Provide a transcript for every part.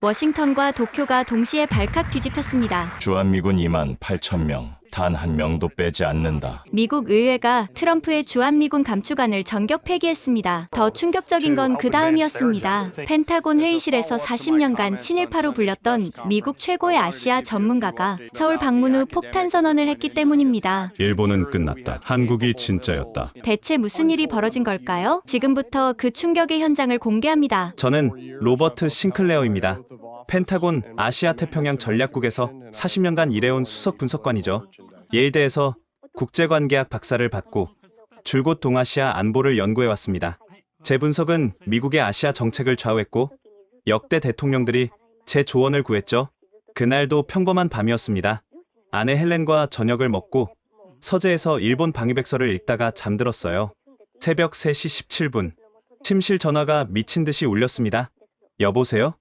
워싱턴과 도쿄가 동시에 발칵 뒤집혔습니다. 주한미군 2만 8천 명, 단 한 명도 빼지 않는다. 미국 의회가 트럼프의 주한미군 감축안을 전격 폐기했습니다. 더 충격적인 건 그 다음이었습니다. 펜타곤 회의실에서 40년간 친일파로 불렸던 미국 최고의 아시아 전문가가 서울 방문 후 폭탄 선언을 했기 때문입니다. 일본은 끝났다. 한국이 진짜였다. 대체 무슨 일이 벌어진 걸까요? 지금부터 그 충격의 현장을 공개합니다. 저는 로버트 싱클레어입니다. 펜타곤 아시아 태평양 전략국에서 40년간 일해온 수석 분석관이죠. 예일대에서 국제관계학 박사를 받고 줄곧 동아시아 안보를 연구해왔습니다. 제 분석은 미국의 아시아 정책을 좌우했고 역대 대통령들이 제 조언을 구했죠. 그날도 평범한 밤이었습니다. 아내 헬렌과 저녁을 먹고 서재에서 일본 방위백서를 읽다가 잠들었어요. 새벽 3시 17분 침실 전화가 미친 듯이 울렸습니다. 여보세요?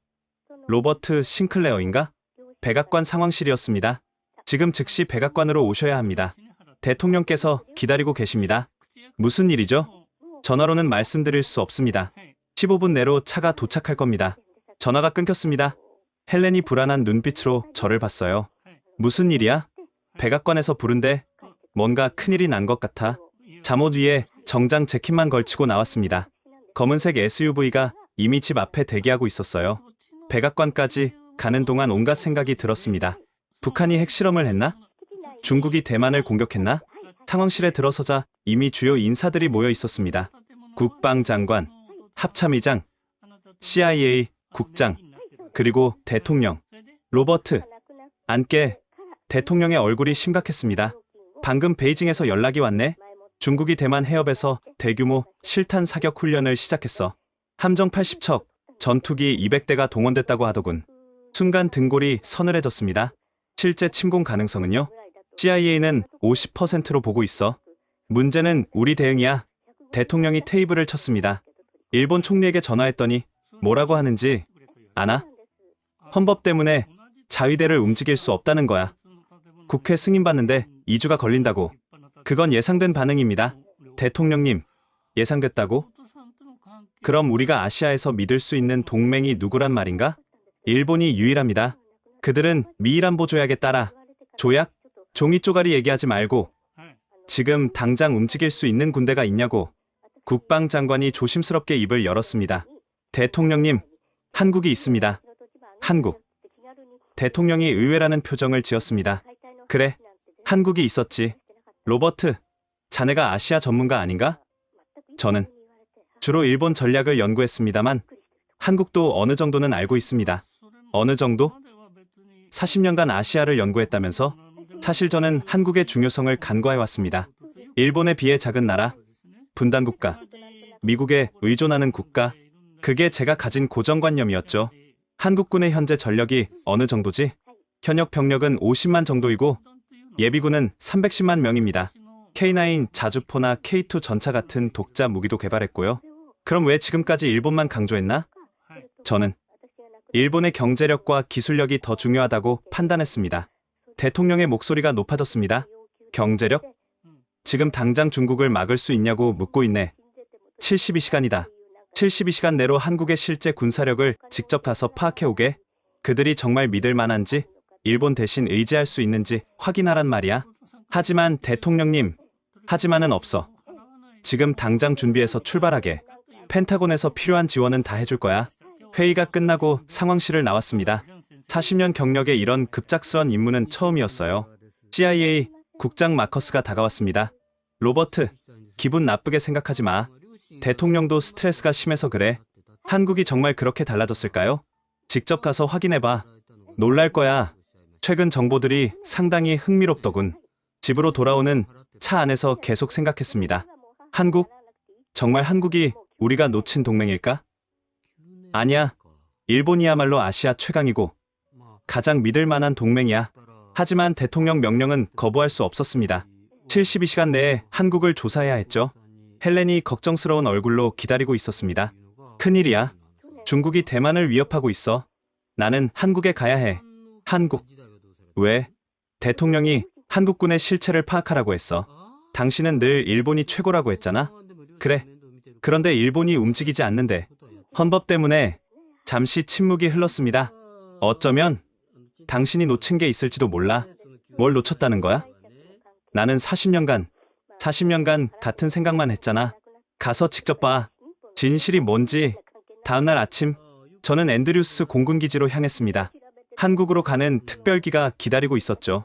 로버트 싱클레어인가? 백악관 상황실이었습니다. 지금 즉시 백악관으로 오셔야 합니다. 대통령께서 기다리고 계십니다. 무슨 일이죠? 전화로는 말씀드릴 수 없습니다. 15분 내로 차가 도착할 겁니다. 전화가 끊겼습니다. 헬렌이 불안한 눈빛으로 저를 봤어요. 무슨 일이야? 백악관에서 부른데 뭔가 큰일이 난 것 같아. 잠옷 위에 정장 재킷만 걸치고 나왔습니다. 검은색 SUV가 이미 집 앞에 대기하고 있었어요. 백악관까지 가는 동안 온갖 생각이 들었습니다. 북한이 핵실험을 했나? 중국이 대만을 공격했나? 상황실에 들어서자 이미 주요 인사들이 모여 있었습니다. 국방장관, 합참의장, CIA 국장, 그리고 대통령. 로버트, 안께. 대통령의 얼굴이 심각했습니다. 방금 베이징에서 연락이 왔네. 중국이 대만 해협에서 대규모 실탄 사격 훈련을 시작했어. 함정 80척, 전투기 200대가 동원됐다고 하더군. 순간 등골이 서늘해졌습니다. 실제 침공 가능성은요? CIA는 50%로 보고 있어. 문제는 우리 대응이야. 대통령이 테이블을 쳤습니다. 일본 총리에게 전화했더니 뭐라고 하는지 아나? 헌법 때문에 자위대를 움직일 수 없다는 거야. 국회 승인받는데 2주가 걸린다고. 그건 예상된 반응입니다. 대통령님, 예상됐다고? 그럼 우리가 아시아에서 믿을 수 있는 동맹이 누구란 말인가? 일본이 유일합니다. 그들은 미일안보 조약에 따라 조약? 종이 쪼가리 얘기하지 말고 지금 당장 움직일 수 있는 군대가 있냐고. 국방장관이 조심스럽게 입을 열었습니다. 대통령님, 한국이 있습니다. 한국. 대통령이 의외라는 표정을 지었습니다. 그래, 한국이 있었지. 로버트, 자네가 아시아 전문가 아닌가? 저는 주로 일본 전략을 연구했습니다만 한국도 어느 정도는 알고 있습니다. 어느 정도? 40년간 아시아를 연구했다면서? 사실 저는 한국의 중요성을 간과해왔습니다. 일본에 비해 작은 나라, 분단국가, 미국에 의존하는 국가, 그게 제가 가진 고정관념이었죠. 한국군의 현재 전력이 어느 정도지? 현역 병력은 50만 정도이고 예비군은 310만 명입니다. K9 자주포나 K2 전차 같은 독자 무기도 개발했고요. 그럼 왜 지금까지 일본만 강조했나? 저는 일본의 경제력과 기술력이 더 중요하다고 판단했습니다. 대통령의 목소리가 높아졌습니다. 경제력? 지금 당장 중국을 막을 수 있냐고 묻고 있네. 72시간이다. 72시간 내로 한국의 실제 군사력을 직접 가서 파악해오게. 그들이 정말 믿을 만한지, 일본 대신 의지할 수 있는지 확인하란 말이야. 하지만 대통령님, 하지만은 없어. 지금 당장 준비해서 출발하게. 펜타곤에서 필요한 지원은 다 해줄 거야. 회의가 끝나고 상황실을 나왔습니다. 40년 경력에 이런 급작스런 임무는 처음이었어요. CIA 국장 마커스가 다가왔습니다. 로버트, 기분 나쁘게 생각하지 마. 대통령도 스트레스가 심해서 그래. 한국이 정말 그렇게 달라졌을까요? 직접 가서 확인해봐. 놀랄 거야. 최근 정보들이 상당히 흥미롭더군. 집으로 돌아오는 차 안에서 계속 생각했습니다. 한국? 정말 한국이 우리가 놓친 동맹일까? 아니야. 일본이야말로 아시아 최강이고 가장 믿을 만한 동맹이야. 하지만 대통령 명령은 거부할 수 없었습니다. 72시간 내에 한국을 조사해야 했죠. 헬렌이 걱정스러운 얼굴로 기다리고 있었습니다. 큰일이야. 중국이 대만을 위협하고 있어. 나는 한국에 가야 해. 한국. 왜? 대통령이 한국군의 실체를 파악하라고 했어. 당신은 늘 일본이 최고라고 했잖아. 그래. 그런데 일본이 움직이지 않는데. 헌법 때문에 잠시 침묵이 흘렀습니다. 어쩌면 당신이 놓친 게 있을지도 몰라. 뭘 놓쳤다는 거야? 나는 40년간 같은 생각만 했잖아. 가서 직접 봐. 진실이 뭔지. 다음날 아침, 저는 앤드류스 공군기지로 향했습니다. 한국으로 가는 특별기가 기다리고 있었죠.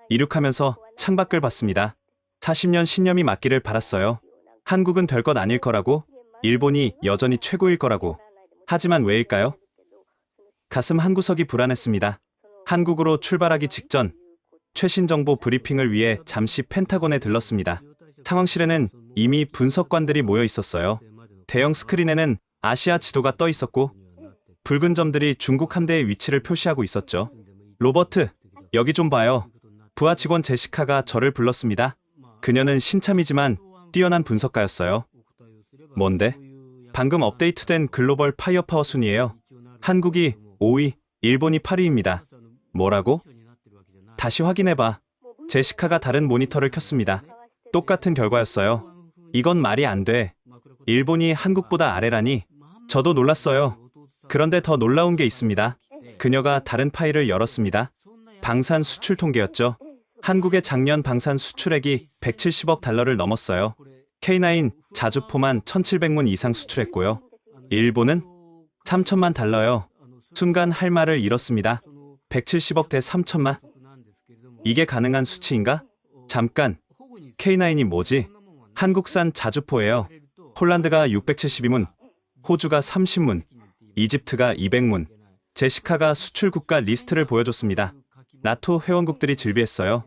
이륙하면서 창밖을 봤습니다. 40년 신념이 맞기를 바랐어요. 한국은 별것 아닐 거라고, 일본이 여전히 최고일 거라고. 하지만 왜일까요? 가슴 한구석이 불안했습니다. 한국으로 출발하기 직전 최신 정보 브리핑을 위해 잠시 펜타곤에 들렀습니다. 상황실에는 이미 분석관들이 모여 있었어요. 대형 스크린에는 아시아 지도가 떠 있었고 붉은 점들이 중국 함대의 위치를 표시하고 있었죠. 로버트, 여기 좀 봐요. 부하 직원 제시카가 저를 불렀습니다. 그녀는 신참이지만 뛰어난 분석가였어요. 뭔데? 방금 업데이트된 글로벌 파이어파워 순위예요. 한국이 5위, 일본이 8위입니다. 뭐라고? 다시 확인해봐. 제시카가 다른 모니터를 켰습니다. 똑같은 결과였어요. 이건 말이 안 돼. 일본이 한국보다 아래라니. 저도 놀랐어요. 그런데 더 놀라운 게 있습니다. 그녀가 다른 파일을 열었습니다. 방산 수출 통계였죠. 한국의 작년 방산 수출액이 170억 달러를 넘었어요. K9 자주포만 1700문 이상 수출했고요. 일본은 3천만 달러요. 순간 할 말을 잃었습니다. 170억 대 3천만? 이게 가능한 수치인가? 잠깐, K9이 뭐지? 한국산 자주포예요. 폴란드가 672문, 호주가 30문, 이집트가 200문. 제시카가 수출 국가 리스트를 보여줬습니다. 나토 회원국들이 질비했어요.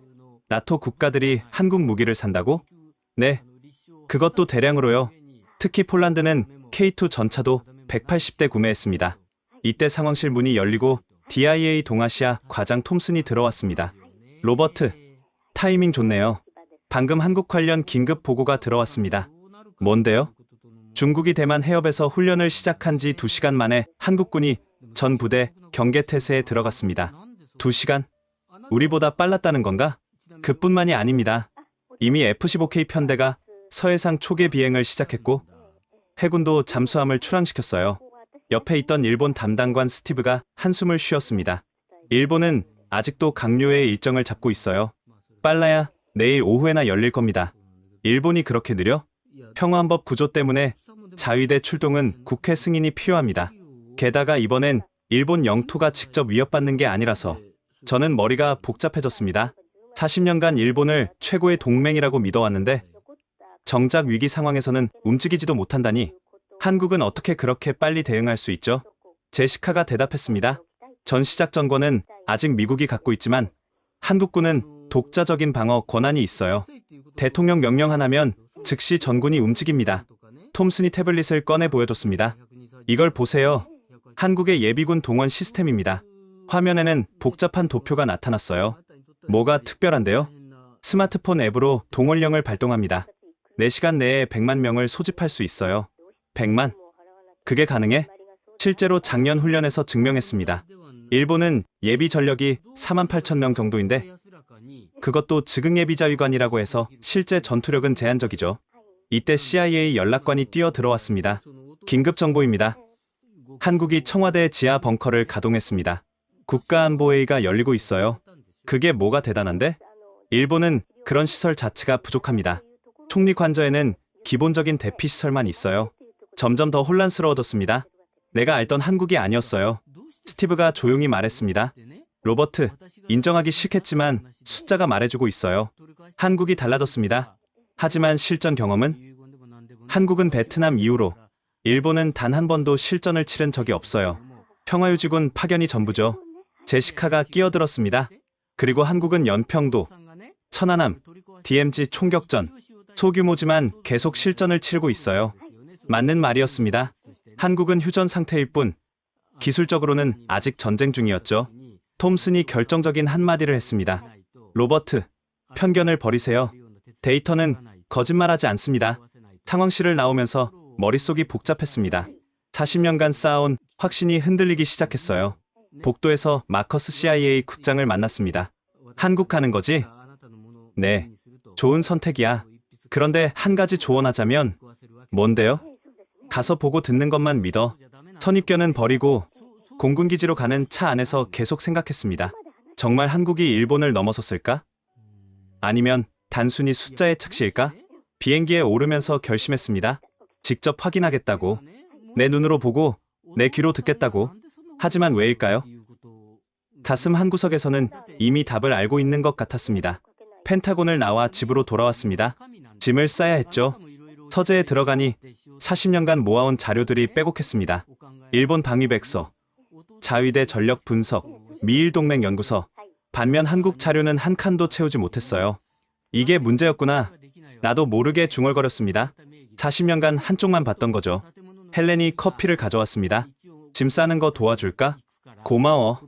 나토 국가들이 한국 무기를 산다고? 네, 그것도 대량으로요. 특히 폴란드는 K2 전차도 180대 구매했습니다. 이때 상황실 문이 열리고 DIA 동아시아 과장 톰슨이 들어왔습니다. 로버트, 타이밍 좋네요. 방금 한국 관련 긴급 보고가 들어왔습니다. 뭔데요? 중국이 대만 해협에서 훈련을 시작한 지 2시간 만에 한국군이 전 부대 경계태세에 들어갔습니다. 2시간? 우리보다 빨랐다는 건가? 그뿐만이 아닙니다. 이미 F-15K 편대가 서해상 초계 비행을 시작했고 해군도 잠수함을 출항시켰어요. 옆에 있던 일본 담당관 스티브가 한숨을 쉬었습니다. 일본은 아직도 강요의 일정을 잡고 있어요. 빨라야 내일 오후에나 열릴 겁니다. 일본이 그렇게 느려? 평화헌법 구조 때문에 자위대 출동은 국회 승인이 필요합니다. 게다가 이번엔 일본 영토가 직접 위협받는 게 아니라서 저는 머리가 복잡해졌습니다. 40년간 일본을 최고의 동맹이라고 믿어왔는데 정작 위기 상황에서는 움직이지도 못한다니 한국은 어떻게 그렇게 빨리 대응할 수 있죠? 제시카가 대답했습니다. 전시작전권은 아직 미국이 갖고 있지만 한국군은 독자적인 방어 권한이 있어요. 대통령 명령 하나면 즉시 전군이 움직입니다. 톰슨이 태블릿을 꺼내 보여줬습니다. 이걸 보세요. 한국의 예비군 동원 시스템입니다. 화면에는 복잡한 도표가 나타났어요. 뭐가 특별한데요? 스마트폰 앱으로 동원령을 발동합니다. 4시간 내에 100만 명을 소집할 수 있어요. 100만? 그게 가능해? 실제로 작년 훈련에서 증명했습니다. 일본은 예비 전력이 48,000명 정도인데 그것도 즉응예비자위관이라고 해서 실제 전투력은 제한적이죠. 이때 CIA 연락관이 뛰어들어왔습니다. 긴급 정보입니다. 한국이 청와대 지하 벙커를 가동했습니다. 국가안보회의가 열리고 있어요. 그게 뭐가 대단한데? 일본은 그런 시설 자체가 부족합니다. 총리 관저에는 기본적인 대피 시설만 있어요. 점점 더 혼란스러워졌습니다. 내가 알던 한국이 아니었어요. 스티브가 조용히 말했습니다. 로버트, 인정하기 싫겠지만 숫자가 말해주고 있어요. 한국이 달라졌습니다. 하지만 실전 경험은? 한국은 베트남 이후로 일본은 단 한 번도 실전을 치른 적이 없어요. 평화유지군 파견이 전부죠. 제시카가 끼어들었습니다. 그리고 한국은 연평도, 천안함, DMZ 총격전, 소규모지만 계속 실전을 치르고 있어요. 맞는 말이었습니다. 한국은 휴전 상태일 뿐 기술적으로는 아직 전쟁 중이었죠. 톰슨이 결정적인 한마디를 했습니다. 로버트, 편견을 버리세요. 데이터는 거짓말하지 않습니다. 상황실을 나오면서 머릿속이 복잡했습니다. 40년간 쌓아온 확신이 흔들리기 시작했어요. 복도에서 마커스 CIA 국장을 만났습니다. 한국 가는 거지? 네, 좋은 선택이야. 그런데 한 가지 조언하자면 뭔데요? 가서 보고 듣는 것만 믿어. 선입견은 버리고 공군기지로 가는 차 안에서 계속 생각했습니다. 정말 한국이 일본을 넘어섰을까? 아니면 단순히 숫자의 착시일까? 비행기에 오르면서 결심했습니다. 직접 확인하겠다고. 내 눈으로 보고 내 귀로 듣겠다고. 하지만 왜일까요? 가슴 한구석에서는 이미 답을 알고 있는 것 같았습니다. 펜타곤을 나와 집으로 돌아왔습니다. 짐을 싸야 했죠. 서재에 들어가니 40년간 모아온 자료들이 빼곡했습니다. 일본 방위백서, 자위대 전력 분석, 미일동맹 연구서. 반면 한국 자료는 한 칸도 채우지 못했어요. 이게 문제였구나. 나도 모르게 중얼거렸습니다. 40년간 한쪽만 봤던 거죠. 헬렌이 커피를 가져왔습니다. 짐 싸는 거 도와줄까? 고마워.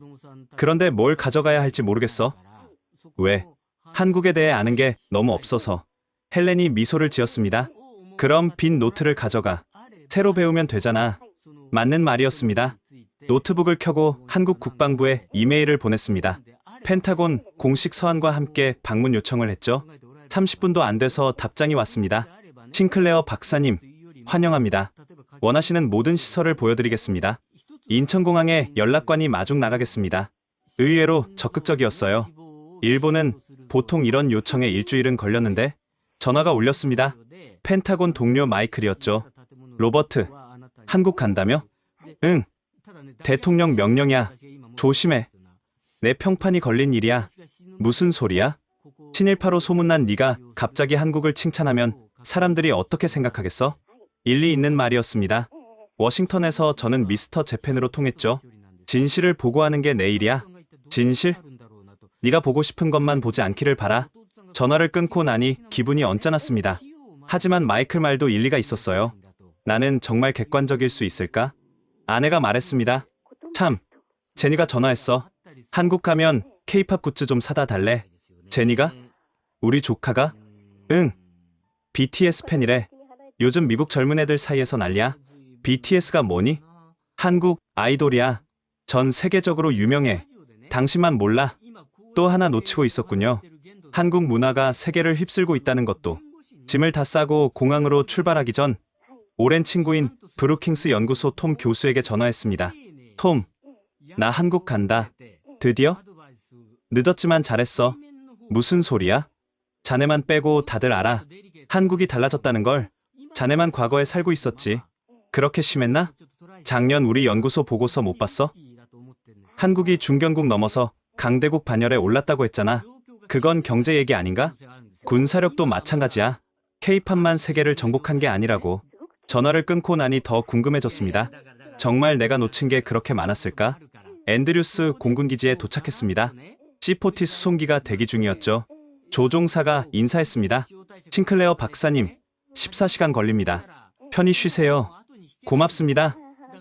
그런데 뭘 가져가야 할지 모르겠어. 왜? 한국에 대해 아는 게 너무 없어서. 헬렌이 미소를 지었습니다. 그럼 빈 노트를 가져가. 새로 배우면 되잖아. 맞는 말이었습니다. 노트북을 켜고 한국 국방부에 이메일을 보냈습니다. 펜타곤 공식 서한과 함께 방문 요청을 했죠. 30분도 안 돼서 답장이 왔습니다. 싱클레어 박사님, 환영합니다. 원하시는 모든 시설을 보여드리겠습니다. 인천공항에 연락관이 마중 나가겠습니다. 의외로 적극적이었어요. 일본은 보통 이런 요청에 일주일은 걸렸는데 전화가 울렸습니다. 펜타곤 동료 마이클이었죠. 로버트, 한국 간다며? 응. 대통령 명령이야. 조심해. 내 평판이 걸린 일이야. 무슨 소리야? 친일파로 소문난 네가 갑자기 한국을 칭찬하면 사람들이 어떻게 생각하겠어? 일리 있는 말이었습니다. 워싱턴에서 저는 미스터 재팬으로 통했죠. 진실을 보고하는 게 내 일이야. 진실? 네가 보고 싶은 것만 보지 않기를 바라. 전화를 끊고 나니 기분이 언짢았습니다. 하지만 마이클 말도 일리가 있었어요. 나는 정말 객관적일 수 있을까? 아내가 말했습니다. 참, 제니가 전화했어. 한국 가면 케이팝 굿즈 좀 사다 달래. 제니가? 우리 조카가? 응. BTS 팬이래. 요즘 미국 젊은 애들 사이에서 난리야. BTS가 뭐니? 한국 아이돌이야. 전 세계적으로 유명해. 당신만 몰라. 또 하나 놓치고 있었군요. 한국 문화가 세계를 휩쓸고 있다는 것도. 짐을 다 싸고 공항으로 출발하기 전 오랜 친구인 브루킹스 연구소 톰 교수에게 전화했습니다. 톰, 나 한국 간다. 드디어? 늦었지만 잘했어. 무슨 소리야? 자네만 빼고 다들 알아. 한국이 달라졌다는 걸. 자네만 과거에 살고 있었지. 그렇게 심했나? 작년 우리 연구소 보고서 못 봤어? 한국이 중견국 넘어서 강대국 반열에 올랐다고 했잖아. 그건 경제 얘기 아닌가? 군사력도 마찬가지야. K-팝만 세계를 정복한 게 아니라고. 전화를 끊고 나니 더 궁금해졌습니다. 정말 내가 놓친 게 그렇게 많았을까? 앤드류스 공군기지에 도착했습니다. C-40 수송기가 대기 중이었죠. 조종사가 인사했습니다. 싱클레어 박사님, 14시간 걸립니다. 편히 쉬세요. 고맙습니다.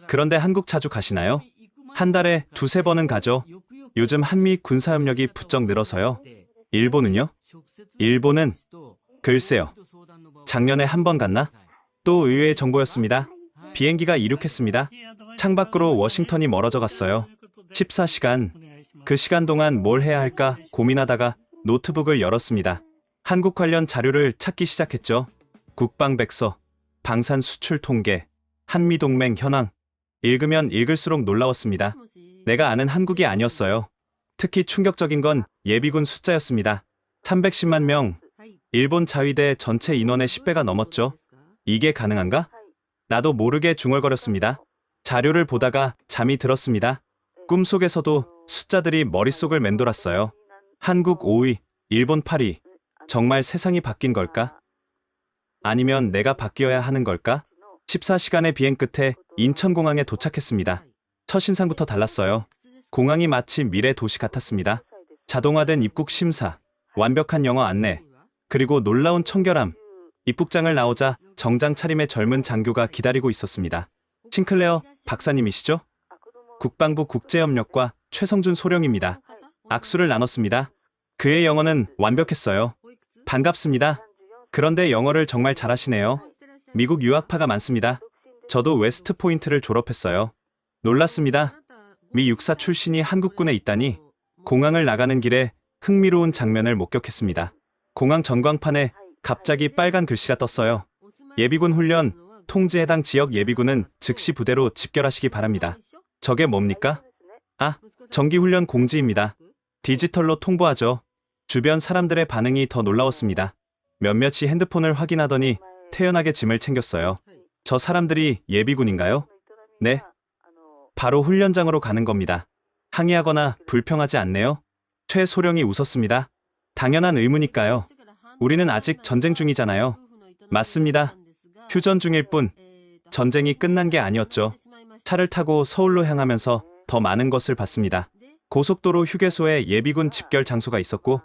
그런데 한국 자주 가시나요? 한 달에 두세 번은 가죠. 요즘 한미 군사협력이 부쩍 늘어서요. 일본은요? 일본은 글쎄요. 작년에 한 번 갔나? 또 의외의 정보였습니다. 비행기가 이륙했습니다. 창밖으로 워싱턴이 멀어져 갔어요. 14시간. 그 시간 동안 뭘 해야 할까 고민하다가 노트북을 열었습니다. 한국 관련 자료를 찾기 시작했죠. 국방백서, 방산 수출 통계, 한미동맹 현황. 읽으면 읽을수록 놀라웠습니다. 내가 아는 한국이 아니었어요. 특히 충격적인 건 예비군 숫자였습니다. 310만 명. 일본 자위대 전체 인원의 10배가 넘었죠. 이게 가능한가? 나도 모르게 중얼거렸습니다. 자료를 보다가 잠이 들었습니다. 꿈속에서도 숫자들이 머릿속을 맴돌았어요. 한국 5위, 일본 8위. 정말 세상이 바뀐 걸까? 아니면 내가 바뀌어야 하는 걸까? 14시간의 비행 끝에 인천공항에 도착했습니다. 첫인상부터 달랐어요. 공항이 마치 미래 도시 같았습니다. 자동화된 입국 심사, 완벽한 영어 안내, 그리고 놀라운 청결함. 입국장을 나오자 정장 차림의 젊은 장교가 기다리고 있었습니다. 싱클레어 박사님이시죠? 국방부 국제협력과 최성준 소령입니다. 악수를 나눴습니다. 그의 영어는 완벽했어요. 반갑습니다. 그런데 영어를 정말 잘하시네요. 미국 유학파가 많습니다. 저도 웨스트포인트를 졸업했어요. 놀랐습니다. 미 육사 출신이 한국군에 있다니. 공항을 나가는 길에 흥미로운 장면을 목격했습니다. 공항 전광판에 갑자기 빨간 글씨가 떴어요. 예비군 훈련, 통지 해당 지역 예비군은 즉시 부대로 집결하시기 바랍니다. 저게 뭡니까? 아, 정기훈련 공지입니다. 디지털로 통보하죠. 주변 사람들의 반응이 더 놀라웠습니다. 몇몇이 핸드폰을 확인하더니 태연하게 짐을 챙겼어요. 저 사람들이 예비군인가요? 네. 바로 훈련장으로 가는 겁니다. 항의하거나 불평하지 않네요. 최소령이 웃었습니다. 당연한 의무니까요. 우리는 아직 전쟁 중이잖아요. 맞습니다. 휴전 중일 뿐 전쟁이 끝난 게 아니었죠. 차를 타고 서울로 향하면서 더 많은 것을 봤습니다. 고속도로 휴게소에 예비군 집결 장소가 있었고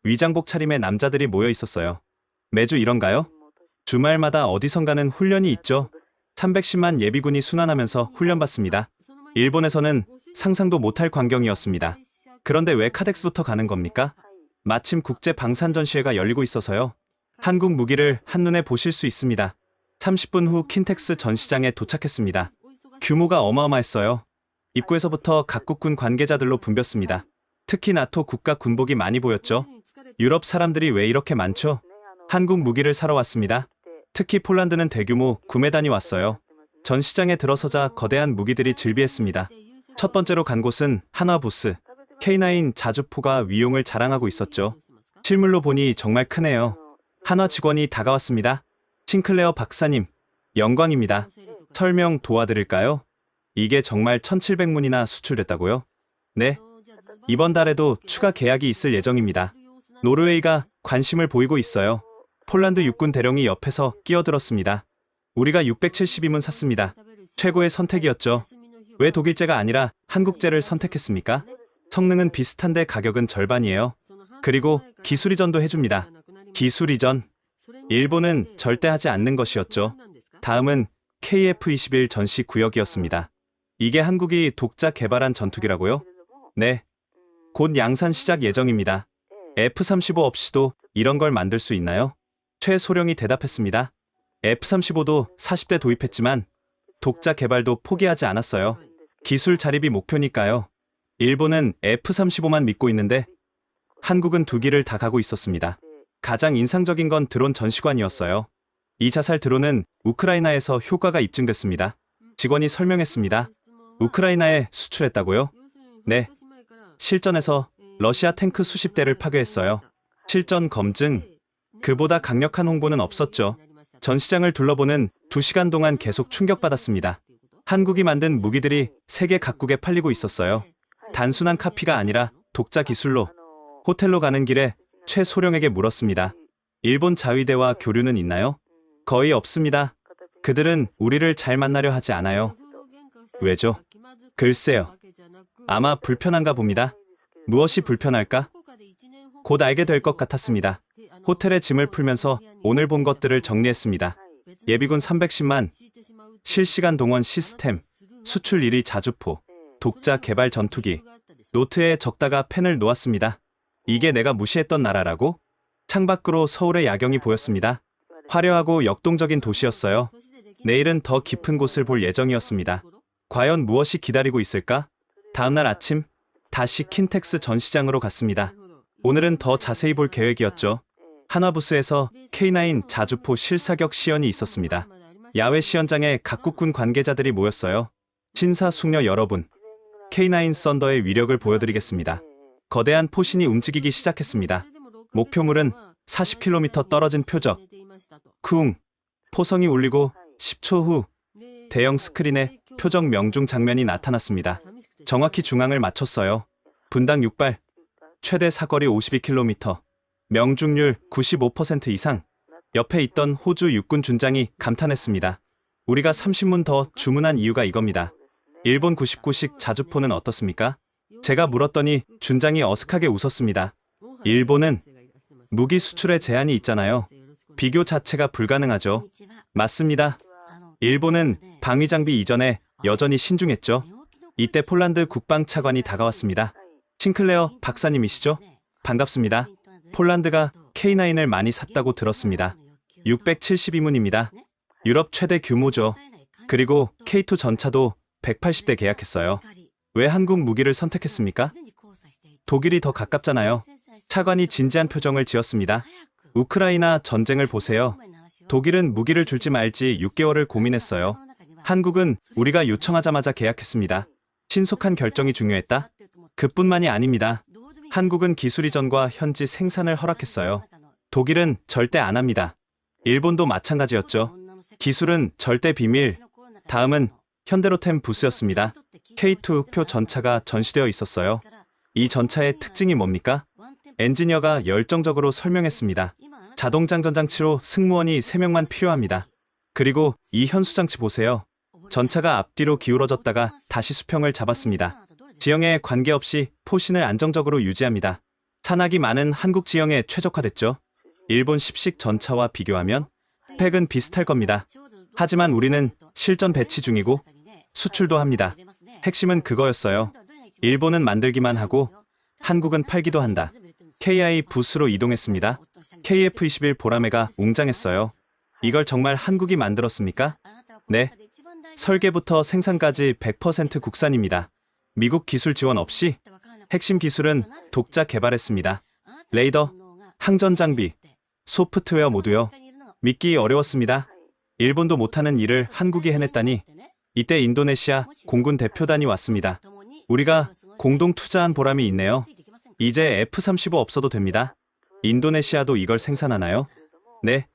위장복 차림의 남자들이 모여 있었어요. 매주 이런가요? 주말마다 어디선가는 훈련이 있죠. 310만 예비군이 순환하면서 훈련받습니다. 일본에서는 상상도 못할 광경이었습니다. 그런데 왜 카덱스부터 가는 겁니까? 마침 국제 방산 전시회가 열리고 있어서요. 한국 무기를 한눈에 보실 수 있습니다. 30분 후 킨텍스 전시장에 도착했습니다. 규모가 어마어마했어요. 입구에서부터 각국군 관계자들로 붐볐습니다. 특히 나토 국가 군복이 많이 보였죠. 유럽 사람들이 왜 이렇게 많죠? 한국 무기를 사러 왔습니다. 특히 폴란드는 대규모 구매단이 왔어요. 전시장에 들어서자 거대한 무기들이 즐비했습니다. 첫 번째로 간 곳은 한화 부스. K9 자주포가 위용을 자랑하고 있었죠. 실물로 보니 정말 크네요. 한화 직원이 다가왔습니다. 싱클레어 박사님, 영광입니다. 설명 도와드릴까요? 이게 정말 1700문이나 수출됐다고요? 네. 이번 달에도 추가 계약이 있을 예정입니다. 노르웨이가 관심을 보이고 있어요. 폴란드 육군 대령이 옆에서 끼어들었습니다. 우리가 672문 샀습니다. 최고의 선택이었죠. 왜 독일제가 아니라 한국제를 선택했습니까? 성능은 비슷한데 가격은 절반이에요. 그리고 기술 이전도 해줍니다. 기술 이전. 일본은 절대 하지 않는 것이었죠. 다음은 KF-21 전시 구역이었습니다. 이게 한국이 독자 개발한 전투기라고요? 네. 곧 양산 시작 예정입니다. F-35 없이도 이런 걸 만들 수 있나요? 최소령이 대답했습니다. F-35도 40대 도입했지만 독자 개발도 포기하지 않았어요. 기술 자립이 목표니까요. 일본은 F-35만 믿고 있는데 한국은 두 기를 다 가고 있었습니다. 가장 인상적인 건 드론 전시관이었어요. 이 자살 드론은 우크라이나에서 효과가 입증됐습니다. 직원이 설명했습니다. 우크라이나에 수출했다고요? 네. 실전에서 러시아 탱크 수십 대를 파괴했어요. 실전 검증. 그보다 강력한 홍보는 없었죠. 전시장을 둘러보는 2시간 동안 계속 충격받았습니다. 한국이 만든 무기들이 세계 각국에 팔리고 있었어요. 단순한 카피가 아니라 독자 기술로. 호텔로 가는 길에 최소령에게 물었습니다. 일본 자위대와 교류는 있나요? 거의 없습니다. 그들은 우리를 잘 만나려 하지 않아요. 왜죠? 글쎄요. 아마 불편한가 봅니다. 무엇이 불편할까? 곧 알게 될 것 같았습니다. 호텔에 짐을 풀면서 오늘 본 것들을 정리했습니다. 예비군 310만, 실시간 동원 시스템, 수출 1위 자주포, 독자 개발 전투기, 노트에 적다가 펜을 놓았습니다. 이게 내가 무시했던 나라라고? 창밖으로 서울의 야경이 보였습니다. 화려하고 역동적인 도시였어요. 내일은 더 깊은 곳을 볼 예정이었습니다. 과연 무엇이 기다리고 있을까? 다음날 아침, 다시 킨텍스 전시장으로 갔습니다. 오늘은 더 자세히 볼 계획이었죠. 한화부스에서 K9 자주포 실사격 시연이 있었습니다. 야외 시연장에 각국군 관계자들이 모였어요. 신사숙녀 여러분, K9 썬더의 위력을 보여드리겠습니다. 거대한 포신이 움직이기 시작했습니다. 목표물은 40km 떨어진 표적. 쿵! 포성이 울리고 10초 후 대형 스크린에 표적 명중 장면이 나타났습니다. 정확히 중앙을 맞췄어요. 분당 6발, 최대 사거리 52km, 명중률 95% 이상. 옆에 있던 호주 육군 준장이 감탄했습니다. 우리가 30문 더 주문한 이유가 이겁니다. 일본 99식 자주포는 어떻습니까? 제가 물었더니 준장이 어색하게 웃었습니다. 일본은 무기 수출에 제한이 있잖아요. 비교 자체가 불가능하죠. 맞습니다. 일본은 방위 장비 이전에 여전히 신중했죠. 이때 폴란드 국방차관이 다가왔습니다. 싱클레어 박사님이시죠? 반갑습니다. 폴란드가 K9을 많이 샀다고 들었습니다. 672문입니다. 유럽 최대 규모죠. 그리고 K2 전차도 180대 계약했어요. 왜 한국 무기를 선택했습니까? 독일이 더 가깝잖아요. 차관이 진지한 표정을 지었습니다. 우크라이나 전쟁을 보세요. 독일은 무기를 줄지 말지 6개월을 고민했어요. 한국은 우리가 요청하자마자 계약했습니다. 신속한 결정이 중요했다. 그뿐만이 아닙니다. 한국은 기술 이전과 현지 생산을 허락했어요. 독일은 절대 안 합니다. 일본도 마찬가지였죠. 기술은 절대 비밀. 다음은 현대로템 부스였습니다. K2 흑표 전차가 전시되어 있었어요. 이 전차의 특징이 뭡니까? 엔지니어가 열정적으로 설명했습니다. 자동장전장치로 승무원이 3명만 필요합니다. 그리고 이 현수장치 보세요. 전차가 앞뒤로 기울어졌다가 다시 수평을 잡았습니다. 지형에 관계없이 포신을 안정적으로 유지합니다. 산악이 많은 한국 지형에 최적화됐죠. 일본 10식 전차와 비교하면 스펙은 비슷할 겁니다. 하지만 우리는 실전 배치 중이고 수출도 합니다. 핵심은 그거였어요. 일본은 만들기만 하고 한국은 팔기도 한다. KI 부스로 이동했습니다. KF-21 보라매가 웅장했어요. 이걸 정말 한국이 만들었습니까? 네. 설계부터 생산까지 100% 국산입니다. 미국 기술 지원 없이 핵심 기술은 독자 개발했습니다. 레이더, 항전 장비, 소프트웨어 모두요. 믿기 어려웠습니다. 일본도 못하는 일을 한국이 해냈다니. 이때 인도네시아 공군 대표단이 왔습니다. 우리가 공동 투자한 보람이 있네요. 이제 F-35 없어도 됩니다. 인도네시아도 이걸 생산하나요? 네.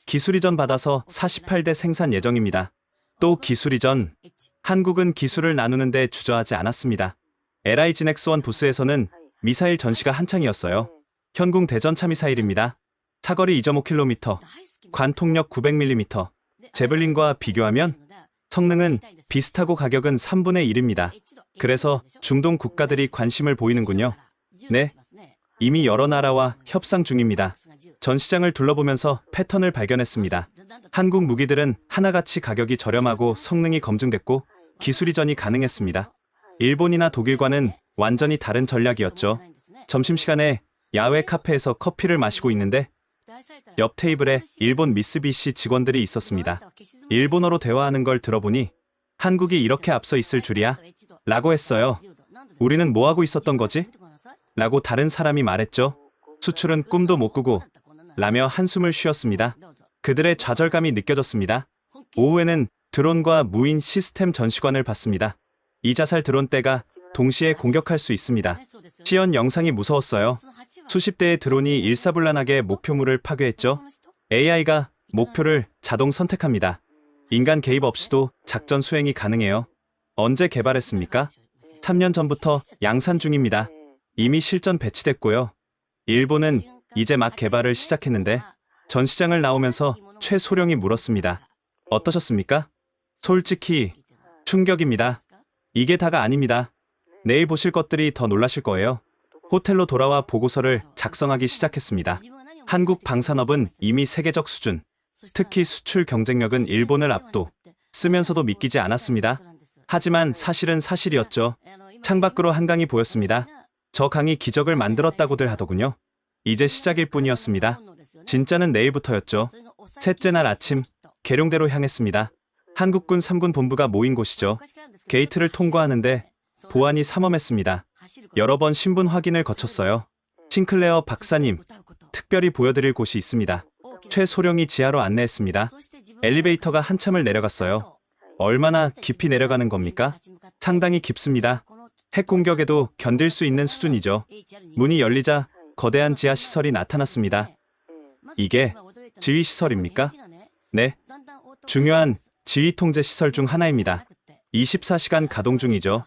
기술 이전 받아서 48대 생산 예정입니다. 또 기술 이전. 한국은 기술을 나누는데 주저하지 않았습니다. LIGNX1 부스에서는 미사일 전시가 한창이었어요. 현궁 대전차 미사일입니다. 사거리 2.5km, 관통력 900mm. 제블린과 비교하면 성능은 비슷하고 가격은 3분의 1입니다. 그래서 중동 국가들이 관심을 보이는군요. 네. 이미 여러 나라와 협상 중입니다. 전시장을 둘러보면서 패턴을 발견했습니다. 한국 무기들은 하나같이 가격이 저렴하고 성능이 검증됐고 기술 이전이 가능했습니다. 일본이나 독일과는 완전히 다른 전략이었죠. 점심시간에 야외 카페에서 커피를 마시고 있는데 옆 테이블에 일본 미쓰비시 직원들이 있었습니다. 일본어로 대화하는 걸 들어보니 한국이 이렇게 앞서 있을 줄이야? 라고 했어요. 우리는 뭐 하고 있었던 거지? 라고 다른 사람이 말했죠. 수출은 꿈도 못 꾸고 라며 한숨을 쉬었습니다. 그들의 좌절감이 느껴졌습니다. 오후에는 드론과 무인 시스템 전시관을 봤습니다. 이 자살 드론대가 동시에 공격할 수 있습니다. 시연 영상이 무서웠어요. 수십 대의 드론이 일사불란하게 목표물을 파괴했죠. AI가 목표를 자동 선택합니다. 인간 개입 없이도 작전 수행이 가능해요. 언제 개발했습니까? 3년 전부터 양산 중입니다. 이미 실전 배치됐고요. 일본은 이제 막 개발을 시작했는데 전시장을 나오면서 최소령이 물었습니다. 어떠셨습니까? 솔직히 충격입니다. 이게 다가 아닙니다. 내일 보실 것들이 더 놀라실 거예요. 호텔로 돌아와 보고서를 작성하기 시작했습니다. 한국 방산업은 이미 세계적 수준, 특히 수출 경쟁력은 일본을 압도, 쓰면서도 믿기지 않았습니다. 하지만 사실은 사실이었죠. 창밖으로 한강이 보였습니다. 저 강이 기적을 만들었다고들 하더군요. 이제 시작일 뿐이었습니다. 진짜는 내일부터였죠. 셋째 날 아침, 계룡대로 향했습니다. 한국군 3군 본부가 모인 곳이죠. 게이트를 통과하는데 보안이 삼엄했습니다. 여러 번 신분 확인을 거쳤어요. 싱클레어 박사님, 특별히 보여드릴 곳이 있습니다. 최소령이 지하로 안내했습니다. 엘리베이터가 한참을 내려갔어요. 얼마나 깊이 내려가는 겁니까? 상당히 깊습니다. 핵 공격에도 견딜 수 있는 수준이죠. 문이 열리자 거대한 지하 시설이 나타났습니다. 이게 지휘 시설입니까? 네. 중요한 지휘 통제 시설 중 하나입니다. 24시간 가동 중이죠.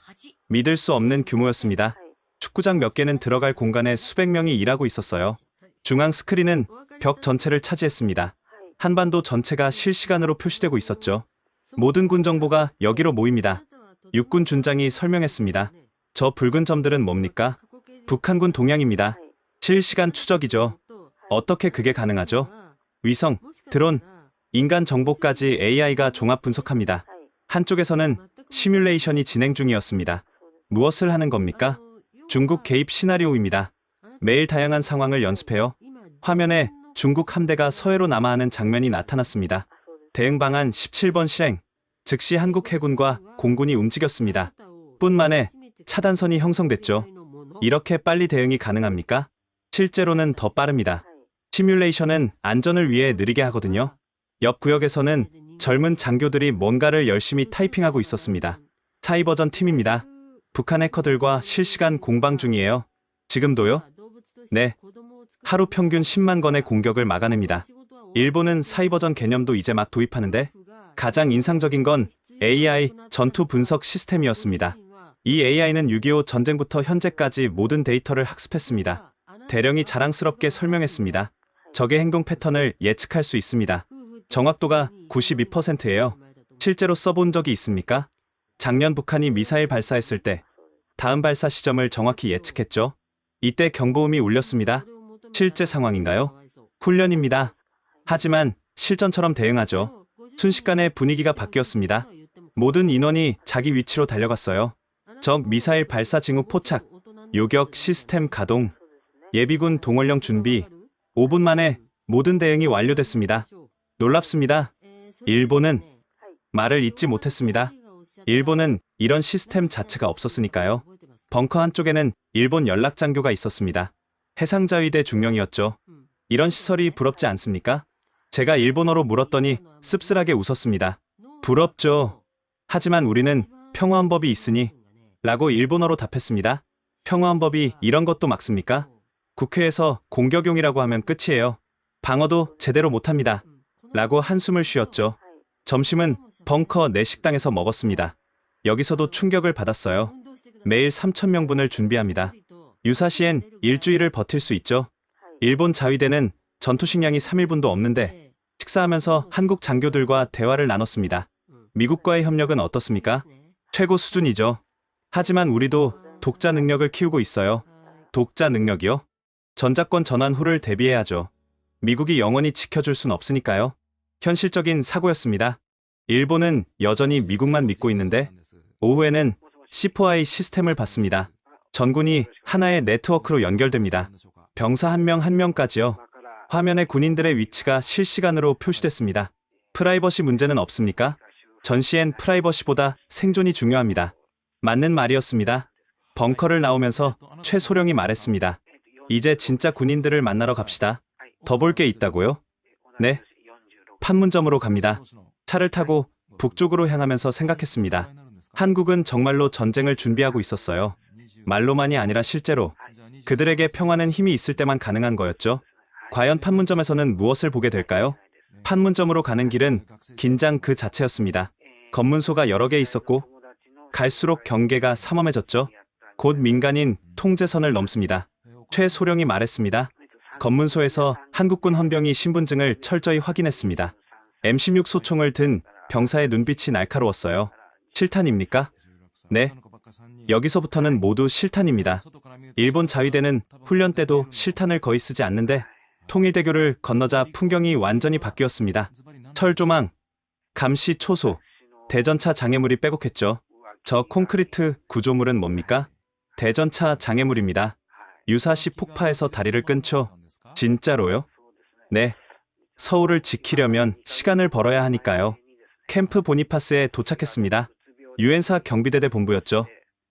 믿을 수 없는 규모였습니다. 축구장 몇 개는 들어갈 공간에 수백 명이 일하고 있었어요. 중앙 스크린은 벽 전체를 차지했습니다. 한반도 전체가 실시간으로 표시되고 있었죠. 모든 군 정보가 여기로 모입니다. 육군 준장이 설명했습니다. 저 붉은 점들은 뭡니까? 북한군 동향입니다. 실시간 추적이죠. 어떻게 그게 가능하죠? 위성, 드론, 인간 정보까지 AI가 종합 분석합니다. 한쪽에서는 시뮬레이션이 진행 중이었습니다. 무엇을 하는 겁니까? 중국 개입 시나리오입니다. 매일 다양한 상황을 연습해요. 화면에 중국 함대가 서해로 남하하는 장면이 나타났습니다. 대응 방안 17번 실행. 즉시 한국 해군과 공군이 움직였습니다. 분 만에 차단선이 형성됐죠. 이렇게 빨리 대응이 가능합니까? 실제로는 더 빠릅니다. 시뮬레이션은 안전을 위해 느리게 하거든요. 옆 구역에서는 젊은 장교들이 뭔가를 열심히 타이핑하고 있었습니다. 사이버전 팀입니다. 북한 해커들과 실시간 공방 중이에요. 지금도요? 네. 하루 평균 10만 건의 공격을 막아냅니다. 일본은 사이버전 개념도 이제 막 도입하는데 가장 인상적인 건 AI 전투 분석 시스템이었습니다. 이 AI는 6.25 전쟁부터 현재까지 모든 데이터를 학습했습니다. 대령이 자랑스럽게 설명했습니다. 적의 행동 패턴을 예측할 수 있습니다. 정확도가 92%예요. 실제로 써본 적이 있습니까? 작년 북한이 미사일 발사했을 때 다음 발사 시점을 정확히 예측했죠. 이때 경보음이 울렸습니다. 실제 상황인가요? 훈련입니다. 하지만 실전처럼 대응하죠. 순식간에 분위기가 바뀌었습니다. 모든 인원이 자기 위치로 달려갔어요. 적 미사일 발사 징후 포착, 요격 시스템 가동, 예비군 동원령 준비, 5분 만에 모든 대응이 완료됐습니다. 놀랍습니다. 일본은 말을 잇지 못했습니다. 일본은 이런 시스템 자체가 없었으니까요. 벙커 한쪽에는 일본 연락장교가 있었습니다. 해상자위대 중령이었죠. 이런 시설이 부럽지 않습니까? 제가 일본어로 물었더니 씁쓸하게 웃었습니다. 부럽죠. 하지만 우리는 평화헌법이 있으니 라고 일본어로 답했습니다. 평화헌법이 이런 것도 막습니까? 국회에서 공격용이라고 하면 끝이에요. 방어도 제대로 못합니다. 라고 한숨을 쉬었죠. 점심은 벙커 내 식당에서 먹었습니다. 여기서도 충격을 받았어요. 매일 3,000명분을 준비합니다. 유사시엔 일주일을 버틸 수 있죠. 일본 자위대는 전투식량이 3일분도 없는데 식사하면서 한국 장교들과 대화를 나눴습니다. 미국과의 협력은 어떻습니까? 최고 수준이죠. 하지만 우리도 독자 능력을 키우고 있어요. 독자 능력이요? 전작권 전환 후를 대비해야죠. 미국이 영원히 지켜줄 순 없으니까요. 현실적인 사고였습니다. 일본은 여전히 미국만 믿고 있는데 오후에는 C4I 시스템을 받습니다. 전군이 하나의 네트워크로 연결됩니다. 병사 한 명 한 명까지요. 화면에 군인들의 위치가 실시간으로 표시됐습니다. 프라이버시 문제는 없습니까? 전시엔 프라이버시보다 생존이 중요합니다. 맞는 말이었습니다. 벙커를 나오면서 최소령이 말했습니다. 이제 진짜 군인들을 만나러 갑시다. 더 볼 게 있다고요? 네. 판문점으로 갑니다. 차를 타고 북쪽으로 향하면서 생각했습니다. 한국은 정말로 전쟁을 준비하고 있었어요. 말로만이 아니라 실제로. 그들에게 평화는 힘이 있을 때만 가능한 거였죠. 과연 판문점에서는 무엇을 보게 될까요? 판문점으로 가는 길은 긴장 그 자체였습니다. 검문소가 여러 개 있었고 갈수록 경계가 삼엄해졌죠. 곧 민간인 통제선을 넘습니다. 최소령이 말했습니다. 검문소에서 한국군 헌병이 신분증을 철저히 확인했습니다. M16 소총을 든 병사의 눈빛이 날카로웠어요. 실탄입니까? 네. 여기서부터는 모두 실탄입니다. 일본 자위대는 훈련 때도 실탄을 거의 쓰지 않는데 통일대교를 건너자 풍경이 완전히 바뀌었습니다. 철조망, 감시 초소, 대전차 장애물이 빼곡했죠. 저 콘크리트 구조물은 뭡니까? 대전차 장애물입니다. 유사시 폭파해서 다리를 끊죠. 진짜로요? 네. 서울을 지키려면 시간을 벌어야 하니까요. 캠프 보니파스에 도착했습니다. 유엔사 경비대대 본부였죠.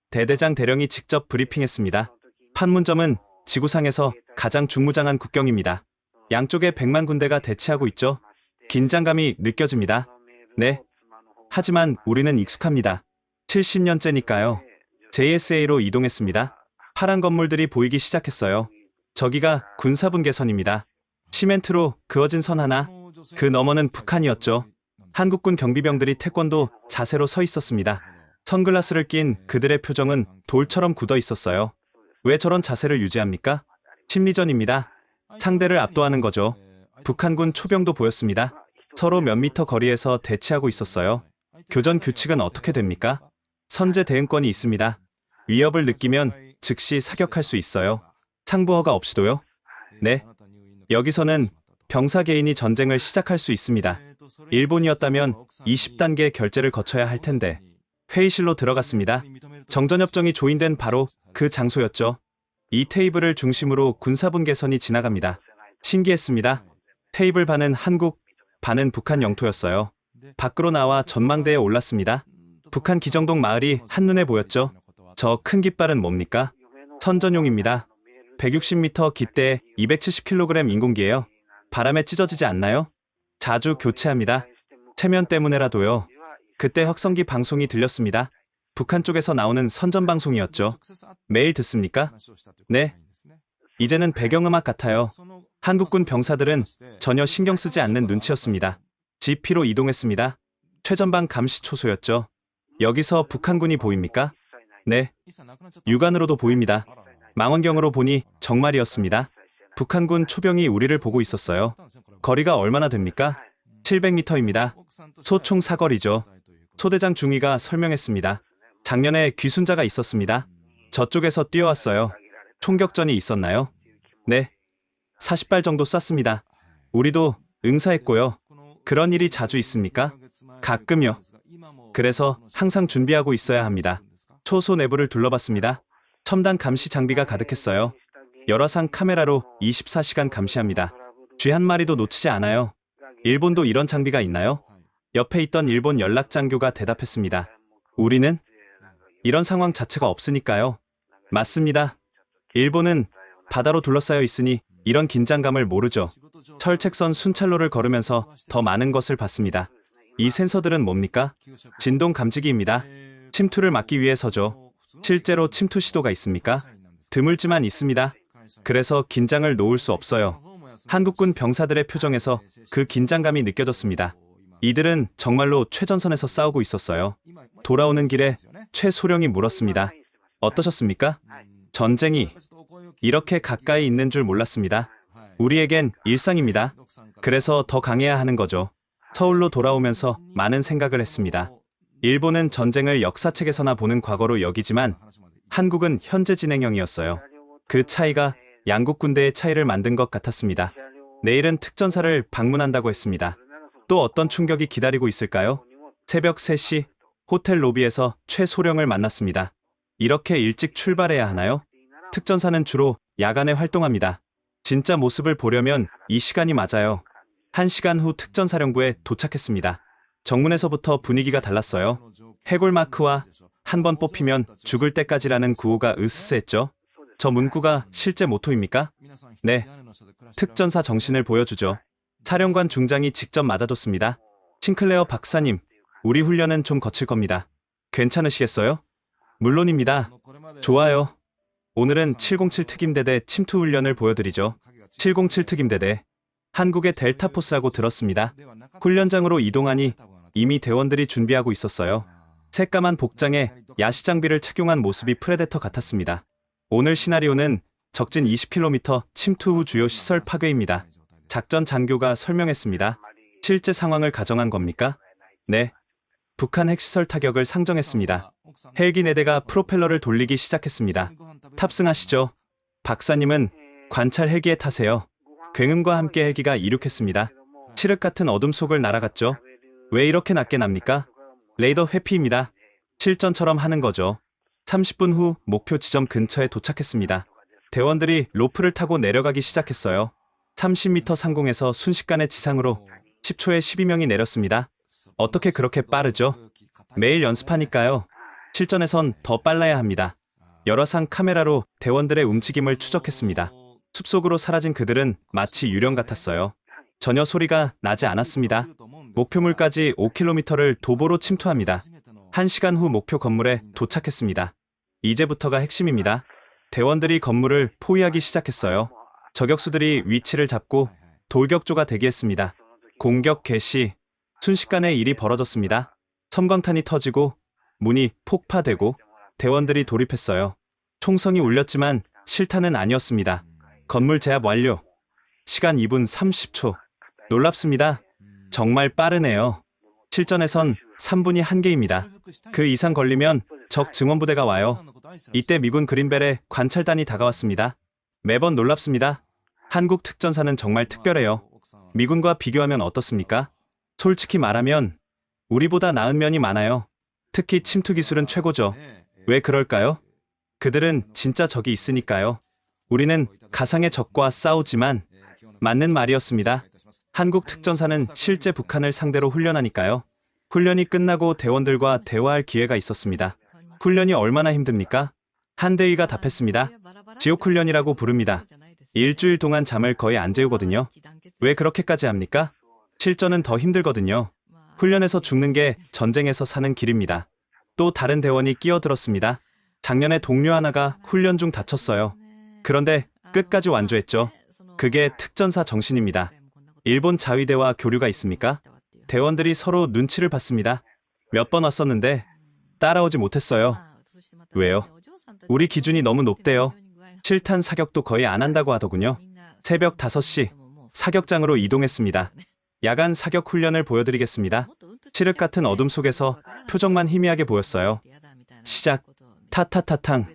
대대장 대령이 직접 브리핑했습니다. 판문점은 지구상에서 가장 중무장한 국경입니다. 양쪽에 100만 군대가 대치하고 있죠. 긴장감이 느껴집니다. 네. 하지만 우리는 익숙합니다. 70년째니까요. JSA로 이동했습니다. 파란 건물들이 보이기 시작했어요. 저기가 군사분계선입니다. 시멘트로 그어진 선 하나, 그 너머는 북한이었죠. 한국군 경비병들이 태권도 자세로 서 있었습니다. 선글라스를 낀 그들의 표정은 돌처럼 굳어 있었어요. 왜 저런 자세를 유지합니까? 심리전입니다. 상대를 압도하는 거죠. 북한군 초병도 보였습니다. 서로 몇 미터 거리에서 대치하고 있었어요. 교전 규칙은 어떻게 됩니까? 선제 대응권이 있습니다. 위협을 느끼면 즉시 사격할 수 있어요. 상부허가 없이도요? 네. 여기서는 병사 개인이 전쟁을 시작할 수 있습니다. 일본이었다면 20단계 결제를 거쳐야 할 텐데 회의실로 들어갔습니다. 정전협정이 조인된 바로 그 장소였죠. 이 테이블을 중심으로 군사분계선이 지나갑니다. 신기했습니다. 테이블 반은 한국, 반은 북한 영토였어요. 밖으로 나와 전망대에 올랐습니다. 북한 기정동 마을이 한눈에 보였죠. 저 큰 깃발은 뭡니까? 선전용입니다. 160m 깃대에 270kg 인공기예요. 바람에 찢어지지 않나요? 자주 교체합니다. 체면 때문에라도요. 그때 확성기 방송이 들렸습니다. 북한 쪽에서 나오는 선전 방송이었죠. 매일 듣습니까? 네. 이제는 배경음악 같아요. 한국군 병사들은 전혀 신경 쓰지 않는 눈치였습니다. GP로 이동했습니다. 최전방 감시 초소였죠. 여기서 북한군이 보입니까? 네. 육안으로도 보입니다. 망원경으로 보니 정말이었습니다. 북한군 초병이 우리를 보고 있었어요. 거리가 얼마나 됩니까? 700m입니다. 소총 사거리죠. 소대장 중위가 설명했습니다. 작년에 귀순자가 있었습니다. 저쪽에서 뛰어왔어요. 총격전이 있었나요? 네. 40발 정도 쐈습니다. 우리도 응사했고요. 그런 일이 자주 있습니까? 가끔요. 그래서 항상 준비하고 있어야 합니다. 초소 내부를 둘러봤습니다. 첨단 감시 장비가 가득했어요. 열화상 카메라로 24시간 감시합니다. 쥐 한 마리도 놓치지 않아요. 일본도 이런 장비가 있나요? 옆에 있던 일본 연락장교가 대답했습니다. 우리는 이런 상황 자체가 없으니까요. 맞습니다. 일본은 바다로 둘러싸여 있으니 이런 긴장감을 모르죠. 철책선 순찰로를 걸으면서 더 많은 것을 봤습니다. 이 센서들은 뭡니까? 진동 감지기입니다. 침투를 막기 위해서죠. 실제로 침투 시도가 있습니까? 드물지만 있습니다. 그래서 긴장을 놓을 수 없어요. 한국군 병사들의 표정에서 그 긴장감이 느껴졌습니다. 이들은 정말로 최전선에서 싸우고 있었어요. 돌아오는 길에 최소령이 물었습니다. 어떠셨습니까? 전쟁이 이렇게 가까이 있는 줄 몰랐습니다. 우리에겐 일상입니다. 그래서 더 강해야 하는 거죠. 서울로 돌아오면서 많은 생각을 했습니다. 일본은 전쟁을 역사책에서나 보는 과거로 여기지만 한국은 현재 진행형이었어요. 그 차이가 양국 군대의 차이를 만든 것 같았습니다. 내일은 특전사를 방문한다고 했습니다. 또 어떤 충격이 기다리고 있을까요? 새벽 3시 호텔 로비에서 최소령을 만났습니다. 이렇게 일찍 출발해야 하나요? 특전사는 주로 야간에 활동합니다. 진짜 모습을 보려면 이 시간이 맞아요. 1시간 후 특전사령부에 도착했습니다. 정문에서부터 분위기가 달랐어요. 해골 마크와 한 번 뽑히면 죽을 때까지라는 구호가 으스스했죠. 저 문구가 실제 모토입니까? 네. 특전사 정신을 보여주죠. 사령관 중장이 직접 맞아줬습니다. 싱클레어 박사님, 우리 훈련은 좀 거칠 겁니다. 괜찮으시겠어요? 물론입니다. 좋아요. 오늘은 707 특임대대 침투 훈련을 보여드리죠. 707 특임대대. 한국의 델타포스라고 들었습니다. 훈련장으로 이동하니 이미 대원들이 준비하고 있었어요. 새까만 복장에 야시 장비를 착용한 모습이 프레데터 같았습니다. 오늘 시나리오는 적진 20km 침투 후 주요 시설 파괴입니다. 작전 장교가 설명했습니다. 실제 상황을 가정한 겁니까? 네. 북한 핵시설 타격을 상정했습니다. 헬기 4대가 프로펠러를 돌리기 시작했습니다. 탑승하시죠. 박사님은 관찰 헬기에 타세요. 굉음과 함께 헬기가 이륙했습니다. 칠흑 같은 어둠 속을 날아갔죠. 왜 이렇게 낮게 납니까? 레이더 회피입니다. 실전처럼 하는 거죠. 30분 후 목표 지점 근처에 도착했습니다. 대원들이 로프를 타고 내려가기 시작했어요. 30m 상공에서 순식간에 지상으로 10초에 12명이 내렸습니다. 어떻게 그렇게 빠르죠? 매일 연습하니까요. 실전에선 더 빨라야 합니다. 열화상 카메라로 대원들의 움직임을 추적했습니다. 숲속으로 사라진 그들은 마치 유령 같았어요. 전혀 소리가 나지 않았습니다. 목표물까지 5km를 도보로 침투합니다. 1시간 후 목표 건물에 도착했습니다. 이제부터가 핵심입니다. 대원들이 건물을 포위하기 시작했어요. 저격수들이 위치를 잡고 돌격조가 대기했습니다. 공격 개시. 순식간에 일이 벌어졌습니다. 섬광탄이 터지고 문이 폭파되고 대원들이 돌입했어요. 총성이 울렸지만 실탄은 아니었습니다. 건물 제압 완료. 시간 2분 30초. 놀랍습니다. 정말 빠르네요. 실전에선 3분이 한계입니다. 그 이상 걸리면 적 증원부대가 와요. 이때 미군 그린벨의 관찰단이 다가왔습니다. 매번 놀랍습니다. 한국 특전사는 정말 특별해요. 미군과 비교하면 어떻습니까? 솔직히 말하면 우리보다 나은 면이 많아요. 특히 침투 기술은 최고죠. 왜 그럴까요? 그들은 진짜 적이 있으니까요. 우리는 가상의 적과 싸우지만 맞는 말이었습니다. 한국 특전사는 실제 북한을 상대로 훈련하니까요. 훈련이 끝나고 대원들과 대화할 기회가 있었습니다. 훈련이 얼마나 힘듭니까? 한대위가 답했습니다. 지옥훈련이라고 부릅니다. 일주일 동안 잠을 거의 안 재우거든요. 왜 그렇게까지 합니까? 실전은 더 힘들거든요. 훈련에서 죽는 게 전쟁에서 사는 길입니다. 또 다른 대원이 끼어들었습니다. 작년에 동료 하나가 훈련 중 다쳤어요. 그런데 끝까지 완주했죠. 그게 특전사 정신입니다. 일본 자위대와 교류가 있습니까? 대원들이 서로 눈치를 봤습니다. 몇 번 왔었는데 따라오지 못했어요. 왜요? 우리 기준이 너무 높대요. 7탄 사격도 거의 안 한다고 하더군요. 새벽 5시 사격장으로 이동했습니다. 야간 사격 훈련을 보여드리겠습니다. 칠흑 같은 어둠 속에서 표정만 희미하게 보였어요. 시작. 타타타탕.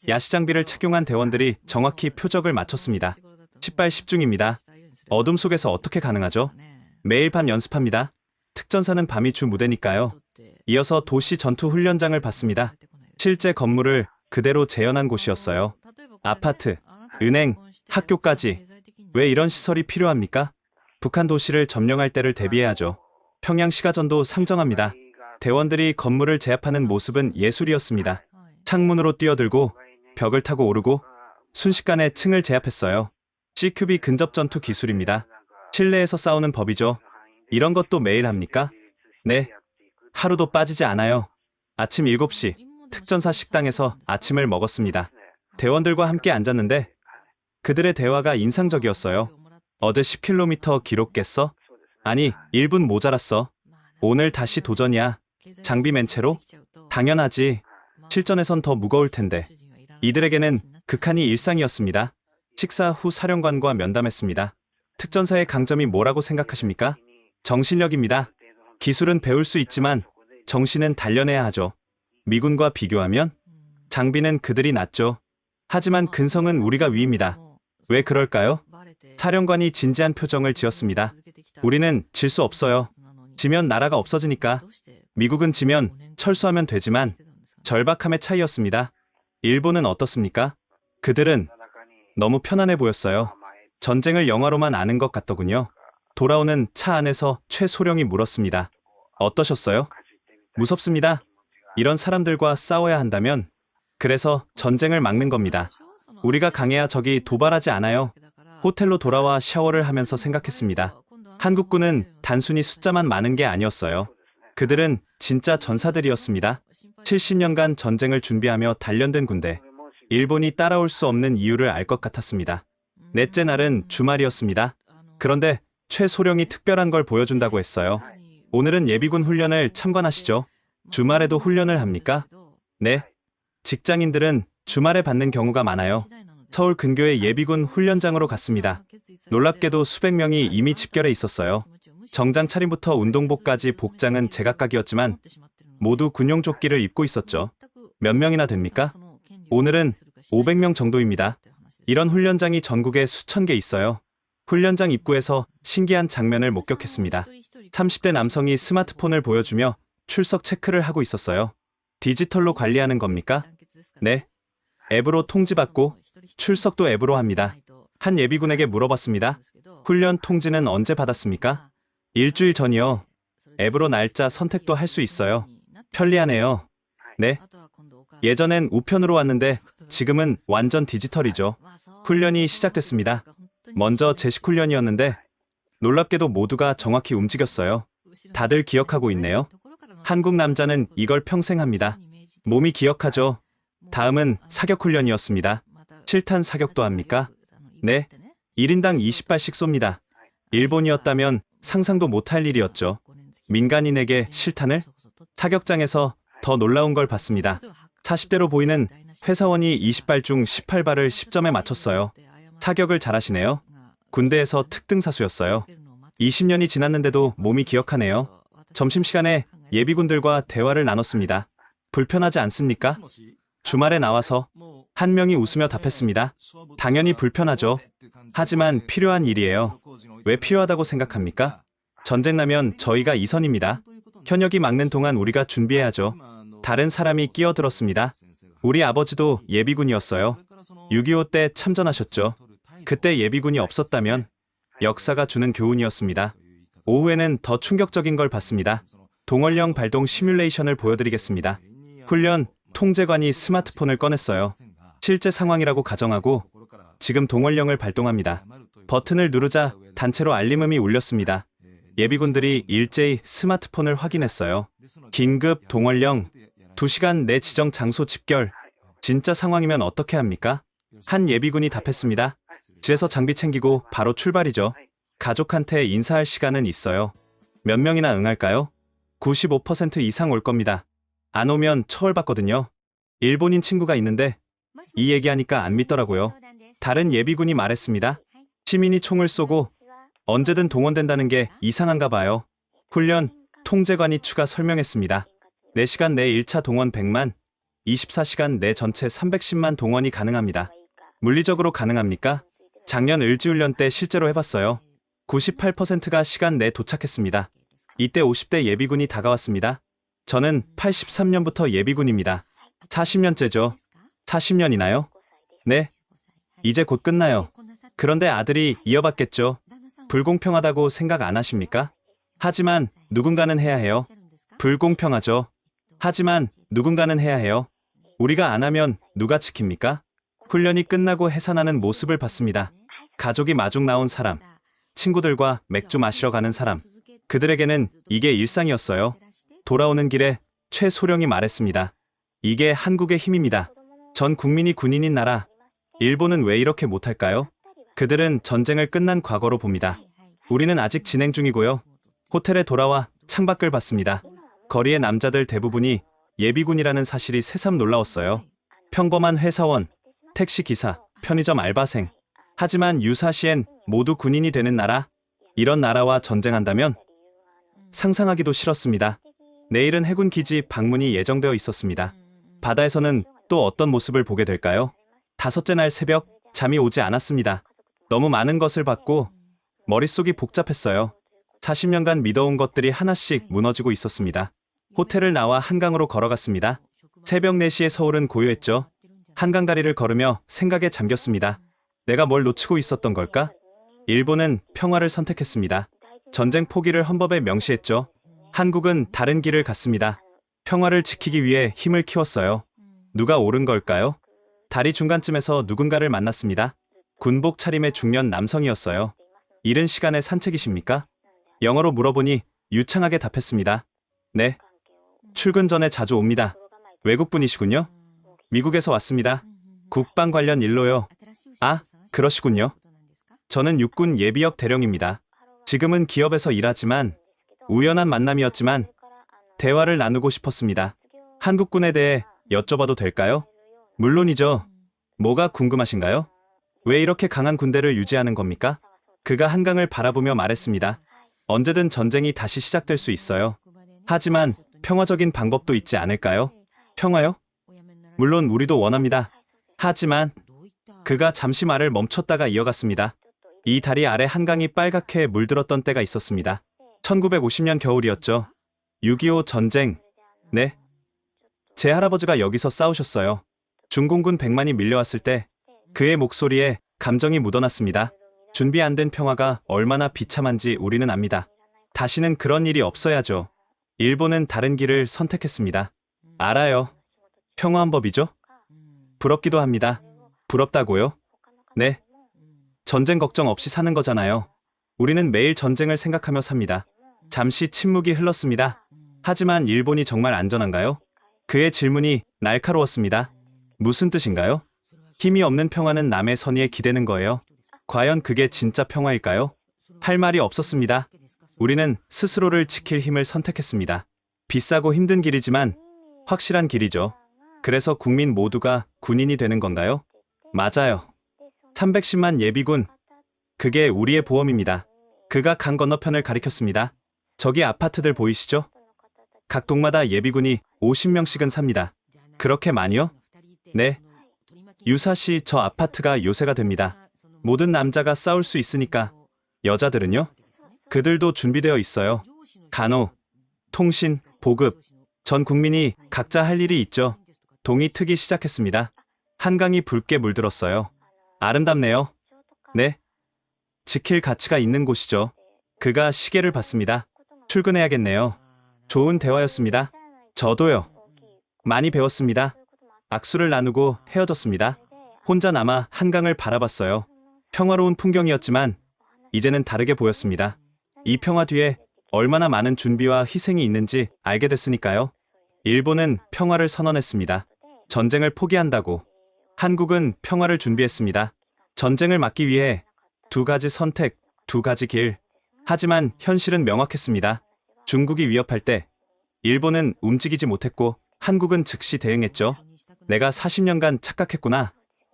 야시장비를 착용한 대원들이 정확히 표적을 맞췄습니다. 10발 10중입니다. 어둠 속에서 어떻게 가능하죠? 매일 밤 연습합니다. 특전사는 밤이 주 무대니까요. 이어서 도시 전투 훈련장을 봤습니다. 실제 건물을 그대로 재현한 곳이었어요. 아파트, 은행, 학교까지. 왜 이런 시설이 필요합니까? 북한 도시를 점령할 때를 대비해야죠. 평양 시가전도 상정합니다. 대원들이 건물을 제압하는 모습은 예술이었습니다. 창문으로 뛰어들고 벽을 타고 오르고 순식간에 층을 제압했어요. CQB 근접 전투 기술입니다. 실내에서 싸우는 법이죠. 이런 것도 매일 합니까? 네. 하루도 빠지지 않아요. 아침 7시 특전사 식당에서 아침을 먹었습니다. 대원들과 함께 앉았는데 그들의 대화가 인상적이었어요. 어제 10km 기록깼어? 아니, 1분 모자랐어. 오늘 다시 도전이야. 장비 맨 채로? 당연하지. 실전에선 더 무거울 텐데. 이들에게는 극한이 일상이었습니다. 식사 후 사령관과 면담했습니다. 특전사의 강점이 뭐라고 생각하십니까? 정신력입니다. 기술은 배울 수 있지만 정신은 단련해야 하죠. 미군과 비교하면 장비는 그들이 낫죠. 하지만 근성은 우리가 위입니다. 왜 그럴까요? 사령관이 진지한 표정을 지었습니다. 우리는 질 수 없어요. 지면 나라가 없어지니까. 미국은 지면 철수하면 되지만 절박함의 차이였습니다. 일본은 어떻습니까? 그들은 너무 편안해 보였어요. 전쟁을 영화로만 아는 것 같더군요. 돌아오는 차 안에서 최소령이 물었습니다. 어떠셨어요? 무섭습니다. 이런 사람들과 싸워야 한다면 그래서 전쟁을 막는 겁니다. 우리가 강해야 적이 도발하지 않아요. 호텔로 돌아와 샤워를 하면서 생각했습니다. 한국군은 단순히 숫자만 많은 게 아니었어요. 그들은 진짜 전사들이었습니다. 70년간 전쟁을 준비하며 단련된 군대. 일본이 따라올 수 없는 이유를 알 것 같았습니다. 넷째 날은 주말이었습니다. 그런데 최소령이 특별한 걸 보여준다고 했어요. 오늘은 예비군 훈련을 참관하시죠. 주말에도 훈련을 합니까? 네. 직장인들은 주말에 받는 경우가 많아요. 서울 근교의 예비군 훈련장으로 갔습니다. 놀랍게도 수백 명이 이미 집결해 있었어요. 정장 차림부터 운동복까지 복장은 제각각이었지만 모두 군용조끼를 입고 있었죠. 몇 명이나 됩니까? 오늘은 500명 정도입니다. 이런 훈련장이 전국에 수천 개 있어요. 훈련장 입구에서 신기한 장면을 목격했습니다. 30대 남성이 스마트폰을 보여주며 출석 체크를 하고 있었어요. 디지털로 관리하는 겁니까? 네. 앱으로 통지받고 출석도 앱으로 합니다. 한 예비군에게 물어봤습니다. 훈련 통지는 언제 받았습니까? 일주일 전이요. 앱으로 날짜 선택도 할 수 있어요. 편리하네요. 네. 예전엔 우편으로 왔는데 지금은 완전 디지털이죠. 훈련이 시작됐습니다. 먼저 제식 훈련이었는데 놀랍게도 모두가 정확히 움직였어요. 다들 기억하고 있네요. 한국 남자는 이걸 평생 합니다. 몸이 기억하죠. 다음은 사격 훈련이었습니다. 7탄 사격도 합니까? 네. 1인당 20발씩 쏩니다. 일본이었다면 상상도 못할 일이었죠. 민간인에게 실탄을? 사격장에서 더 놀라운 걸 봤습니다. 40대로 보이는 회사원이 20발 중 18발을 10점에 맞췄어요. 사격을 잘하시네요. 군대에서 특등사수였어요. 20년이 지났는데도 몸이 기억하네요. 점심시간에 예비군들과 대화를 나눴습니다. 불편하지 않습니까? 주말에 나와서 한 명이 웃으며 답했습니다. 당연히 불편하죠. 하지만 필요한 일이에요. 왜 필요하다고 생각합니까? 전쟁 나면 저희가 이선입니다. 현역이 막는 동안 우리가 준비해야죠. 다른 사람이 끼어들었습니다. 우리 아버지도 예비군이었어요. 6.25 때 참전하셨죠. 그때 예비군이 없었다면 역사가 주는 교훈이었습니다. 오후에는 더 충격적인 걸 봤습니다. 동원령 발동 시뮬레이션을 보여드리겠습니다. 훈련 통제관이 스마트폰을 꺼냈어요. 실제 상황이라고 가정하고 지금 동원령을 발동합니다. 버튼을 누르자 단체로 알림음이 울렸습니다. 예비군들이 일제히 스마트폰을 확인했어요. 긴급 동원령 2시간 내 지정 장소 집결. 진짜 상황이면 어떻게 합니까? 한 예비군이 답했습니다. 집에서 장비 챙기고 바로 출발이죠. 가족한테 인사할 시간은 있어요. 몇 명이나 응할까요? 95% 이상 올 겁니다. 안 오면 처벌받거든요. 일본인 친구가 있는데 이 얘기하니까 안 믿더라고요. 다른 예비군이 말했습니다. 시민이 총을 쏘고 언제든 동원된다는 게 이상한가 봐요. 훈련 통제관이 추가 설명했습니다. 4시간 내 1차 동원 100만, 24시간 내 전체 310만 동원이 가능합니다. 물리적으로 가능합니까? 작년 을지훈련 때 실제로 해봤어요. 98%가 시간 내에 도착했습니다. 이때 50대 예비군이 다가왔습니다. 저는 83년부터 예비군입니다. 40년째죠. 40년이나요? 네. 이제 곧 끝나요. 그런데 아들이 이어받겠죠. 불공평하다고 생각 안 하십니까? 하지만 누군가는 해야 해요. 불공평하죠. 하지만 누군가는 해야 해요. 우리가 안 하면 누가 지킵니까? 훈련이 끝나고 해산하는 모습을 봤습니다. 가족이 마중 나온 사람, 친구들과 맥주 마시러 가는 사람. 그들에게는 이게 일상이었어요. 돌아오는 길에 최소령이 말했습니다. 이게 한국의 힘입니다. 전 국민이 군인인 나라. 일본은 왜 이렇게 못할까요? 그들은 전쟁을 끝난 과거로 봅니다. 우리는 아직 진행 중이고요. 호텔에 돌아와 창밖을 봤습니다. 거리의 남자들 대부분이 예비군이라는 사실이 새삼 놀라웠어요. 평범한 회사원, 택시기사, 편의점 알바생. 하지만 유사시엔 모두 군인이 되는 나라. 이런 나라와 전쟁한다면 상상하기도 싫었습니다. 내일은 해군 기지 방문이 예정되어 있었습니다. 바다에서는 또 어떤 모습을 보게 될까요? 5째 날 새벽 잠이 오지 않았습니다. 너무 많은 것을 봤고 머릿속이 복잡했어요. 40년간 믿어온 것들이 하나씩 무너지고 있었습니다. 호텔을 나와 한강으로 걸어갔습니다. 새벽 4시에 서울은 고요했죠. 한강 다리를 걸으며 생각에 잠겼습니다. 내가 뭘 놓치고 있었던 걸까? 일본은 평화를 선택했습니다. 전쟁 포기를 헌법에 명시했죠. 한국은 다른 길을 갔습니다. 평화를 지키기 위해 힘을 키웠어요. 누가 옳은 걸까요? 다리 중간쯤에서 누군가를 만났습니다. 군복 차림의 중년 남성이었어요. 이른 시간에 산책이십니까? 영어로 물어보니 유창하게 답했습니다. 네. 출근 전에 자주 옵니다. 외국분이시군요? 미국에서 왔습니다. 국방 관련 일로요. 아, 그러시군요. 저는 육군 예비역 대령입니다. 지금은 기업에서 일하지만 우연한 만남이었지만 대화를 나누고 싶었습니다. 한국군에 대해 여쭤봐도 될까요? 물론이죠. 뭐가 궁금하신가요? 왜 이렇게 강한 군대를 유지하는 겁니까? 그가 한강을 바라보며 말했습니다. 언제든 전쟁이 다시 시작될 수 있어요. 하지만 평화적인 방법도 있지 않을까요? 평화요? 물론 우리도 원합니다. 하지만 그가 잠시 말을 멈췄다가 이어갔습니다. 이 다리 아래 한강이 빨갛게 물들었던 때가 있었습니다. 1950년 겨울이었죠. 6.25 전쟁. 네. 제 할아버지가 여기서 싸우셨어요. 중공군 100만이 밀려왔을 때 그의 목소리에 감정이 묻어났습니다. 준비 안 된 평화가 얼마나 비참한지 우리는 압니다. 다시는 그런 일이 없어야죠. 일본은 다른 길을 선택했습니다. 알아요. 평화한 법이죠? 부럽기도 합니다. 부럽다고요? 네. 전쟁 걱정 없이 사는 거잖아요. 우리는 매일 전쟁을 생각하며 삽니다. 잠시 침묵이 흘렀습니다. 하지만 일본이 정말 안전한가요? 그의 질문이 날카로웠습니다. 무슨 뜻인가요? 힘이 없는 평화는 남의 선의에 기대는 거예요. 과연 그게 진짜 평화일까요? 할 말이 없었습니다. 우리는 스스로를 지킬 힘을 선택했습니다. 비싸고 힘든 길이지만 확실한 길이죠. 그래서 국민 모두가 군인이 되는 건가요? 맞아요. 310만 예비군. 그게 우리의 보험입니다. 그가 강 건너편을 가리켰습니다. 저기 아파트들 보이시죠? 각 동마다 예비군이 50명씩은 삽니다. 그렇게 많이요? 네. 유사시 저 아파트가 요새가 됩니다. 모든 남자가 싸울 수 있으니까. 여자들은요? 그들도 준비되어 있어요. 간호, 통신, 보급. 전 국민이 각자 할 일이 있죠. 동이 트기 시작했습니다. 한강이 붉게 물들었어요. 아름답네요. 네. 지킬 가치가 있는 곳이죠. 그가 시계를 봤습니다. 출근해야겠네요. 좋은 대화였습니다. 저도요. 많이 배웠습니다. 악수를 나누고 헤어졌습니다. 혼자 남아 한강을 바라봤어요. 평화로운 풍경이었지만 이제는 다르게 보였습니다. 이 평화 뒤에 얼마나 많은 준비와 희생이 있는지 알게 됐으니까요. 일본은 평화를 선언했습니다. 전쟁을 포기한다고. 한국은 평화를 준비했습니다. 전쟁을 막기 위해 두 가지 선택, 두 가지 길. 하지만 현실은 명확했습니다. 중국이 위협할 때 일본은 움직이지 못했고 한국은 즉시 대응했죠. 내가 40년간 착각했구나.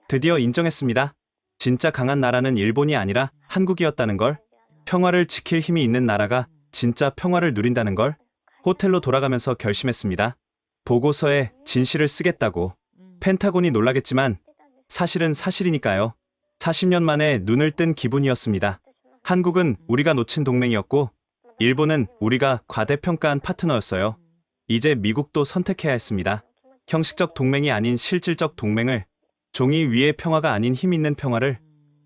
드디어 인정했습니다. 진짜 강한 나라는 일본이 아니라 한국이었다는 걸. 평화를 지킬 힘이 있는 나라가 진짜 평화를 누린다는 걸. 호텔로 돌아가면서 결심했습니다. 보고서에 진실을 쓰겠다고. 펜타곤이 놀라겠지만 사실은 사실이니까요. 40년 만에 눈을 뜬 기분이었습니다. 한국은 우리가 놓친 동맹이었고 일본은 우리가 과대평가한 파트너였어요. 이제 미국도 선택해야 했습니다. 형식적 동맹이 아닌 실질적 동맹을, 종이 위의 평화가 아닌 힘 있는 평화를.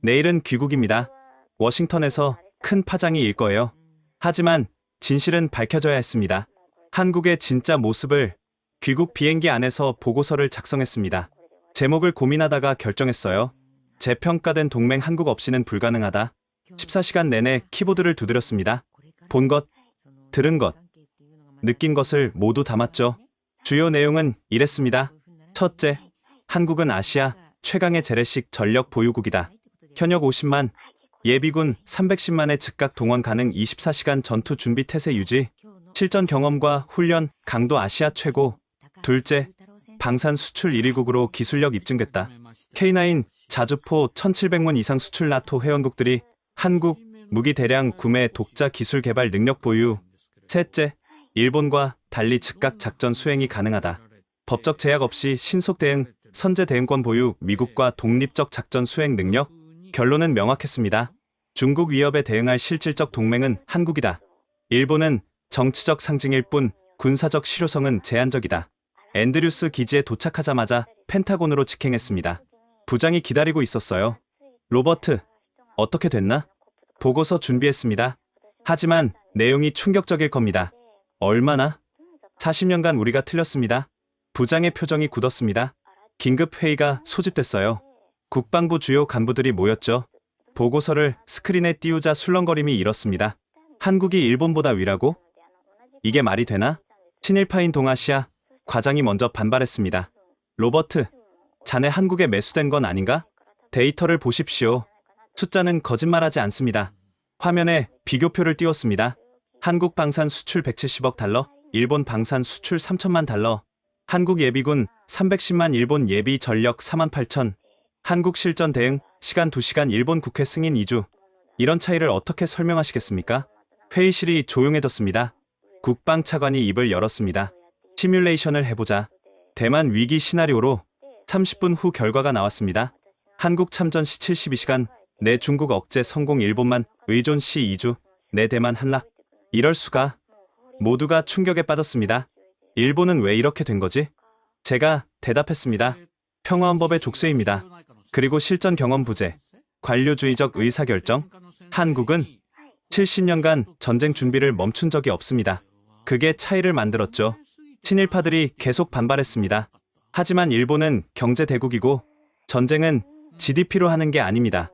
내일은 귀국입니다. 워싱턴에서 큰 파장이 일 거예요. 하지만 진실은 밝혀져야 했습니다. 한국의 진짜 모습을. 귀국 비행기 안에서 보고서를 작성했습니다. 제목을 고민하다가 결정했어요. 재평가된 동맹 한국 없이는 불가능하다. 14시간 내내 키보드를 두드렸습니다. 본 것, 들은 것, 느낀 것을 모두 담았죠. 주요 내용은 이랬습니다. 첫째, 한국은 아시아 최강의 재래식 전력 보유국이다. 현역 50만, 예비군 310만의 즉각 동원 가능 24시간 전투 준비 태세 유지, 실전 경험과 훈련 강도 아시아 최고. 둘째, 방산 수출 1위국으로 기술력 입증됐다. K9 자주포 1700문 이상 수출 나토 회원국들이 한국 무기 대량 구매 독자 기술 개발 능력 보유. 셋째, 일본과 달리 즉각 작전 수행이 가능하다. 법적 제약 없이 신속 대응, 선제 대응권 보유, 미국과 독립적 작전 수행 능력. 결론은 명확했습니다. 중국 위협에 대응할 실질적 동맹은 한국이다. 일본은 정치적 상징일 뿐 군사적 실효성은 제한적이다. 앤드류스 기지에 도착하자마자 펜타곤으로 직행했습니다. 부장이 기다리고 있었어요. 로버트, 어떻게 됐나? 보고서 준비했습니다. 하지만 내용이 충격적일 겁니다. 얼마나? 40년간 우리가 틀렸습니다. 부장의 표정이 굳었습니다. 긴급 회의가 소집됐어요. 국방부 주요 간부들이 모였죠. 보고서를 스크린에 띄우자 술렁거림이 일었습니다. 한국이 일본보다 위라고? 이게 말이 되나? 친일파인 동아시아 과장이 먼저 반발했습니다. 로버트, 자네 한국에 매수된 건 아닌가? 데이터를 보십시오. 숫자는 거짓말하지 않습니다. 화면에 비교표를 띄웠습니다. 한국 방산 수출 170억 달러, 일본 방산 수출 3천만 달러, 한국 예비군 310만, 일본 예비 전력 4만 8천, 한국 실전 대응 시간 2시간, 일본 국회 승인 2주. 이런 차이를 어떻게 설명하시겠습니까? 회의실이 조용해졌습니다. 국방차관이 입을 열었습니다. 시뮬레이션을 해보자. 대만 위기 시나리오로 30분 후 결과가 나왔습니다. 한국 참전 시 72시간, 내 중국 억제 성공, 일본만 의존 시 2주, 내 대만 한락. 이럴 수가. 모두가 충격에 빠졌습니다. 일본은 왜 이렇게 된 거지? 제가 대답했습니다. 평화헌법의 족쇄입니다. 그리고 실전 경험 부재, 관료주의적 의사결정. 한국은 70년간 전쟁 준비를 멈춘 적이 없습니다. 그게 차이를 만들었죠. 친일파들이 계속 반발했습니다. 하지만 일본은 경제 대국이고 전쟁은 GDP로 하는 게 아닙니다.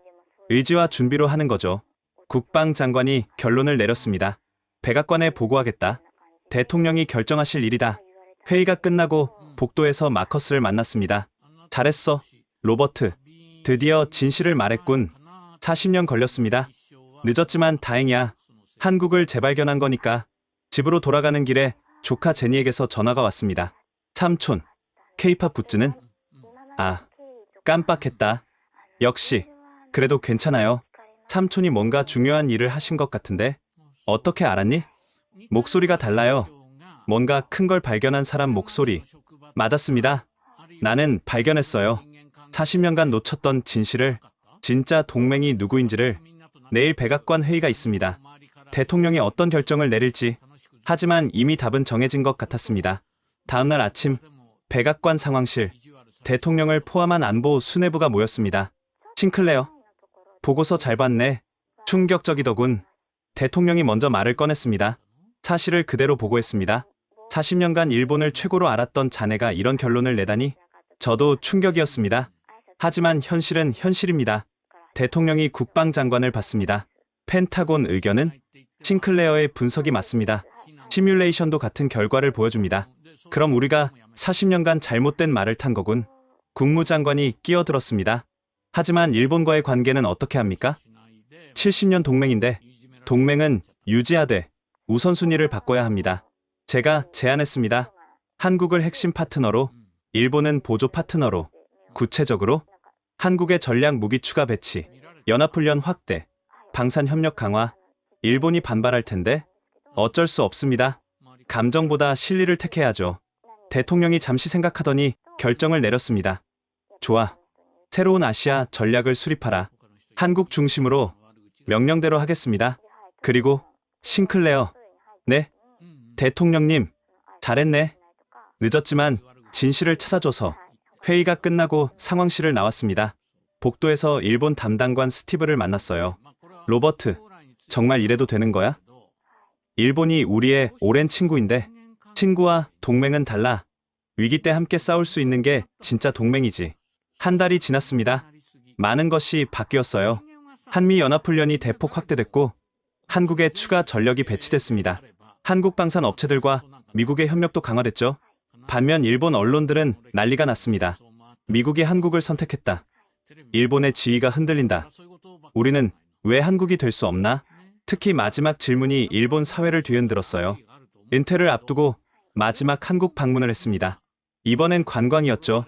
의지와 준비로 하는 거죠. 국방장관이 결론을 내렸습니다. 백악관에 보고하겠다. 대통령이 결정하실 일이다. 회의가 끝나고 복도에서 마커스를 만났습니다. 잘했어, 로버트. 드디어 진실을 말했군. 40년 걸렸습니다. 늦었지만 다행이야. 한국을 재발견한 거니까. 집으로 돌아가는 길에 조카 제니에게서 전화가 왔습니다. 삼촌, K-팝 굿즈는? 아, 깜빡했다. 역시. 그래도 괜찮아요. 삼촌이 뭔가 중요한 일을 하신 것 같은데. 어떻게 알았니? 목소리가 달라요. 뭔가 큰 걸 발견한 사람 목소리. 맞았습니다. 나는 발견했어요. 40년간 놓쳤던 진실을, 진짜 동맹이 누구인지를. 내일 백악관 회의가 있습니다. 대통령이 어떤 결정을 내릴지. 하지만 이미 답은 정해진 것 같았습니다. 다음날 아침, 백악관 상황실. 대통령을 포함한 안보 수뇌부가 모였습니다. 싱클레어, 보고서 잘 봤네. 충격적이더군. 대통령이 먼저 말을 꺼냈습니다. 사실을 그대로 보고했습니다. 40년간 일본을 최고로 알았던 자네가 이런 결론을 내다니. 저도 충격이었습니다. 하지만 현실은 현실입니다. 대통령이 국방장관을 받습니다. 펜타곤 의견은? 싱클레어의 분석이 맞습니다. 시뮬레이션도 같은 결과를 보여줍니다. 그럼 우리가 40년간 잘못된 말을 탄 거군. 국무장관이 끼어들었습니다. 하지만 일본과의 관계는 어떻게 합니까? 70년 동맹인데 동맹은 유지하되 우선순위를 바꿔야 합니다. 제가 제안했습니다. 한국을 핵심 파트너로, 일본은 보조 파트너로, 구체적으로 한국의 전략 무기 추가 배치, 연합훈련 확대, 방산협력 강화. 일본이 반발할 텐데 어쩔 수 없습니다. 감정보다 실리를 택해야죠. 대통령이 잠시 생각하더니 결정을 내렸습니다. 좋아. 새로운 아시아 전략을 수립하라. 한국 중심으로 명령대로 하겠습니다. 그리고 싱클레어. 네. 대통령님, 잘했네. 늦었지만 진실을 찾아줘서. 회의가 끝나고 상황실을 나왔습니다. 복도에서 일본 담당관 스티브를 만났어요. 로버트, 정말 이래도 되는 거야? 일본이 우리의 오랜 친구인데 친구와 동맹은 달라. 위기 때 함께 싸울 수 있는 게 진짜 동맹이지. 한 달이 지났습니다. 많은 것이 바뀌었어요. 한미연합훈련이 대폭 확대됐고 한국에 추가 전력이 배치됐습니다. 한국 방산 업체들과 미국의 협력도 강화됐죠. 반면 일본 언론들은 난리가 났습니다. 미국이 한국을 선택했다. 일본의 지위가 흔들린다. 우리는 왜 한국이 될 수 없나? 특히 마지막 질문이 일본 사회를 뒤흔들었어요. 은퇴를 앞두고 마지막 한국 방문을 했습니다. 이번엔 관광이었죠.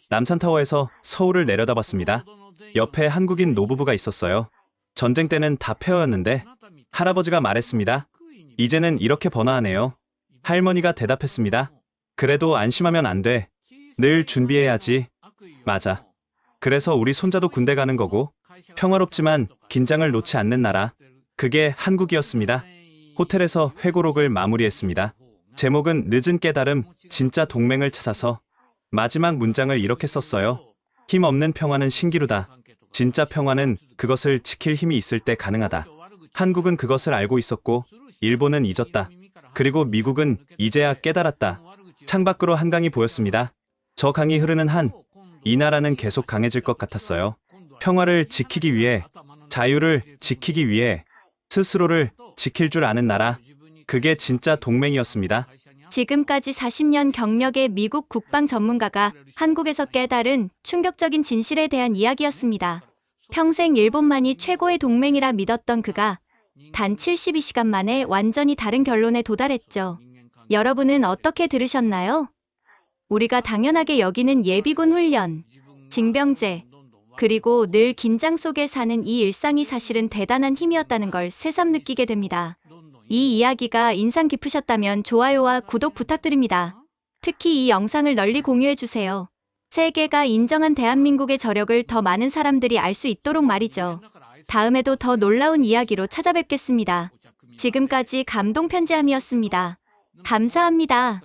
남산타워에서 서울을 내려다봤습니다. 옆에 한국인 노부부가 있었어요. 전쟁 때는 다 폐허였는데 할아버지가 말했습니다. 이제는 이렇게 번화하네요. 할머니가 대답했습니다. 그래도 안심하면 안 돼. 늘 준비해야지. 맞아. 그래서 우리 손자도 군대 가는 거고 평화롭지만 긴장을 놓지 않는 나라. 그게 한국이었습니다. 호텔에서 회고록을 마무리했습니다. 제목은 늦은 깨달음, 진짜 동맹을 찾아서. 마지막 문장을 이렇게 썼어요. 힘 없는 평화는 신기루다. 진짜 평화는 그것을 지킬 힘이 있을 때 가능하다. 한국은 그것을 알고 있었고 일본은 잊었다. 그리고 미국은 이제야 깨달았다. 창밖으로 한강이 보였습니다. 저 강이 흐르는 한, 이 나라는 계속 강해질 것 같았어요. 평화를 지키기 위해, 자유를 지키기 위해, 스스로를 지킬 줄 아는 나라. 그게 진짜 동맹이었습니다. 지금까지 40년 경력의 미국 국방 전문가가 한국에서 깨달은 충격적인 진실에 대한 이야기였습니다. 평생 일본만이 최고의 동맹이라 믿었던 그가 단 72시간 만에 완전히 다른 결론에 도달했죠. 여러분은 어떻게 들으셨나요? 우리가 당연하게 여기는 예비군 훈련, 징병제, 그리고 늘 긴장 속에 사는 이 일상이 사실은 대단한 힘이었다는 걸 새삼 느끼게 됩니다. 이 이야기가 인상 깊으셨다면 좋아요와 구독 부탁드립니다. 특히 이 영상을 널리 공유해주세요. 세계가 인정한 대한민국의 저력을 더 많은 사람들이 알 수 있도록 말이죠. 다음에도 더 놀라운 이야기로 찾아뵙겠습니다. 지금까지 감동편지함이었습니다. 감사합니다.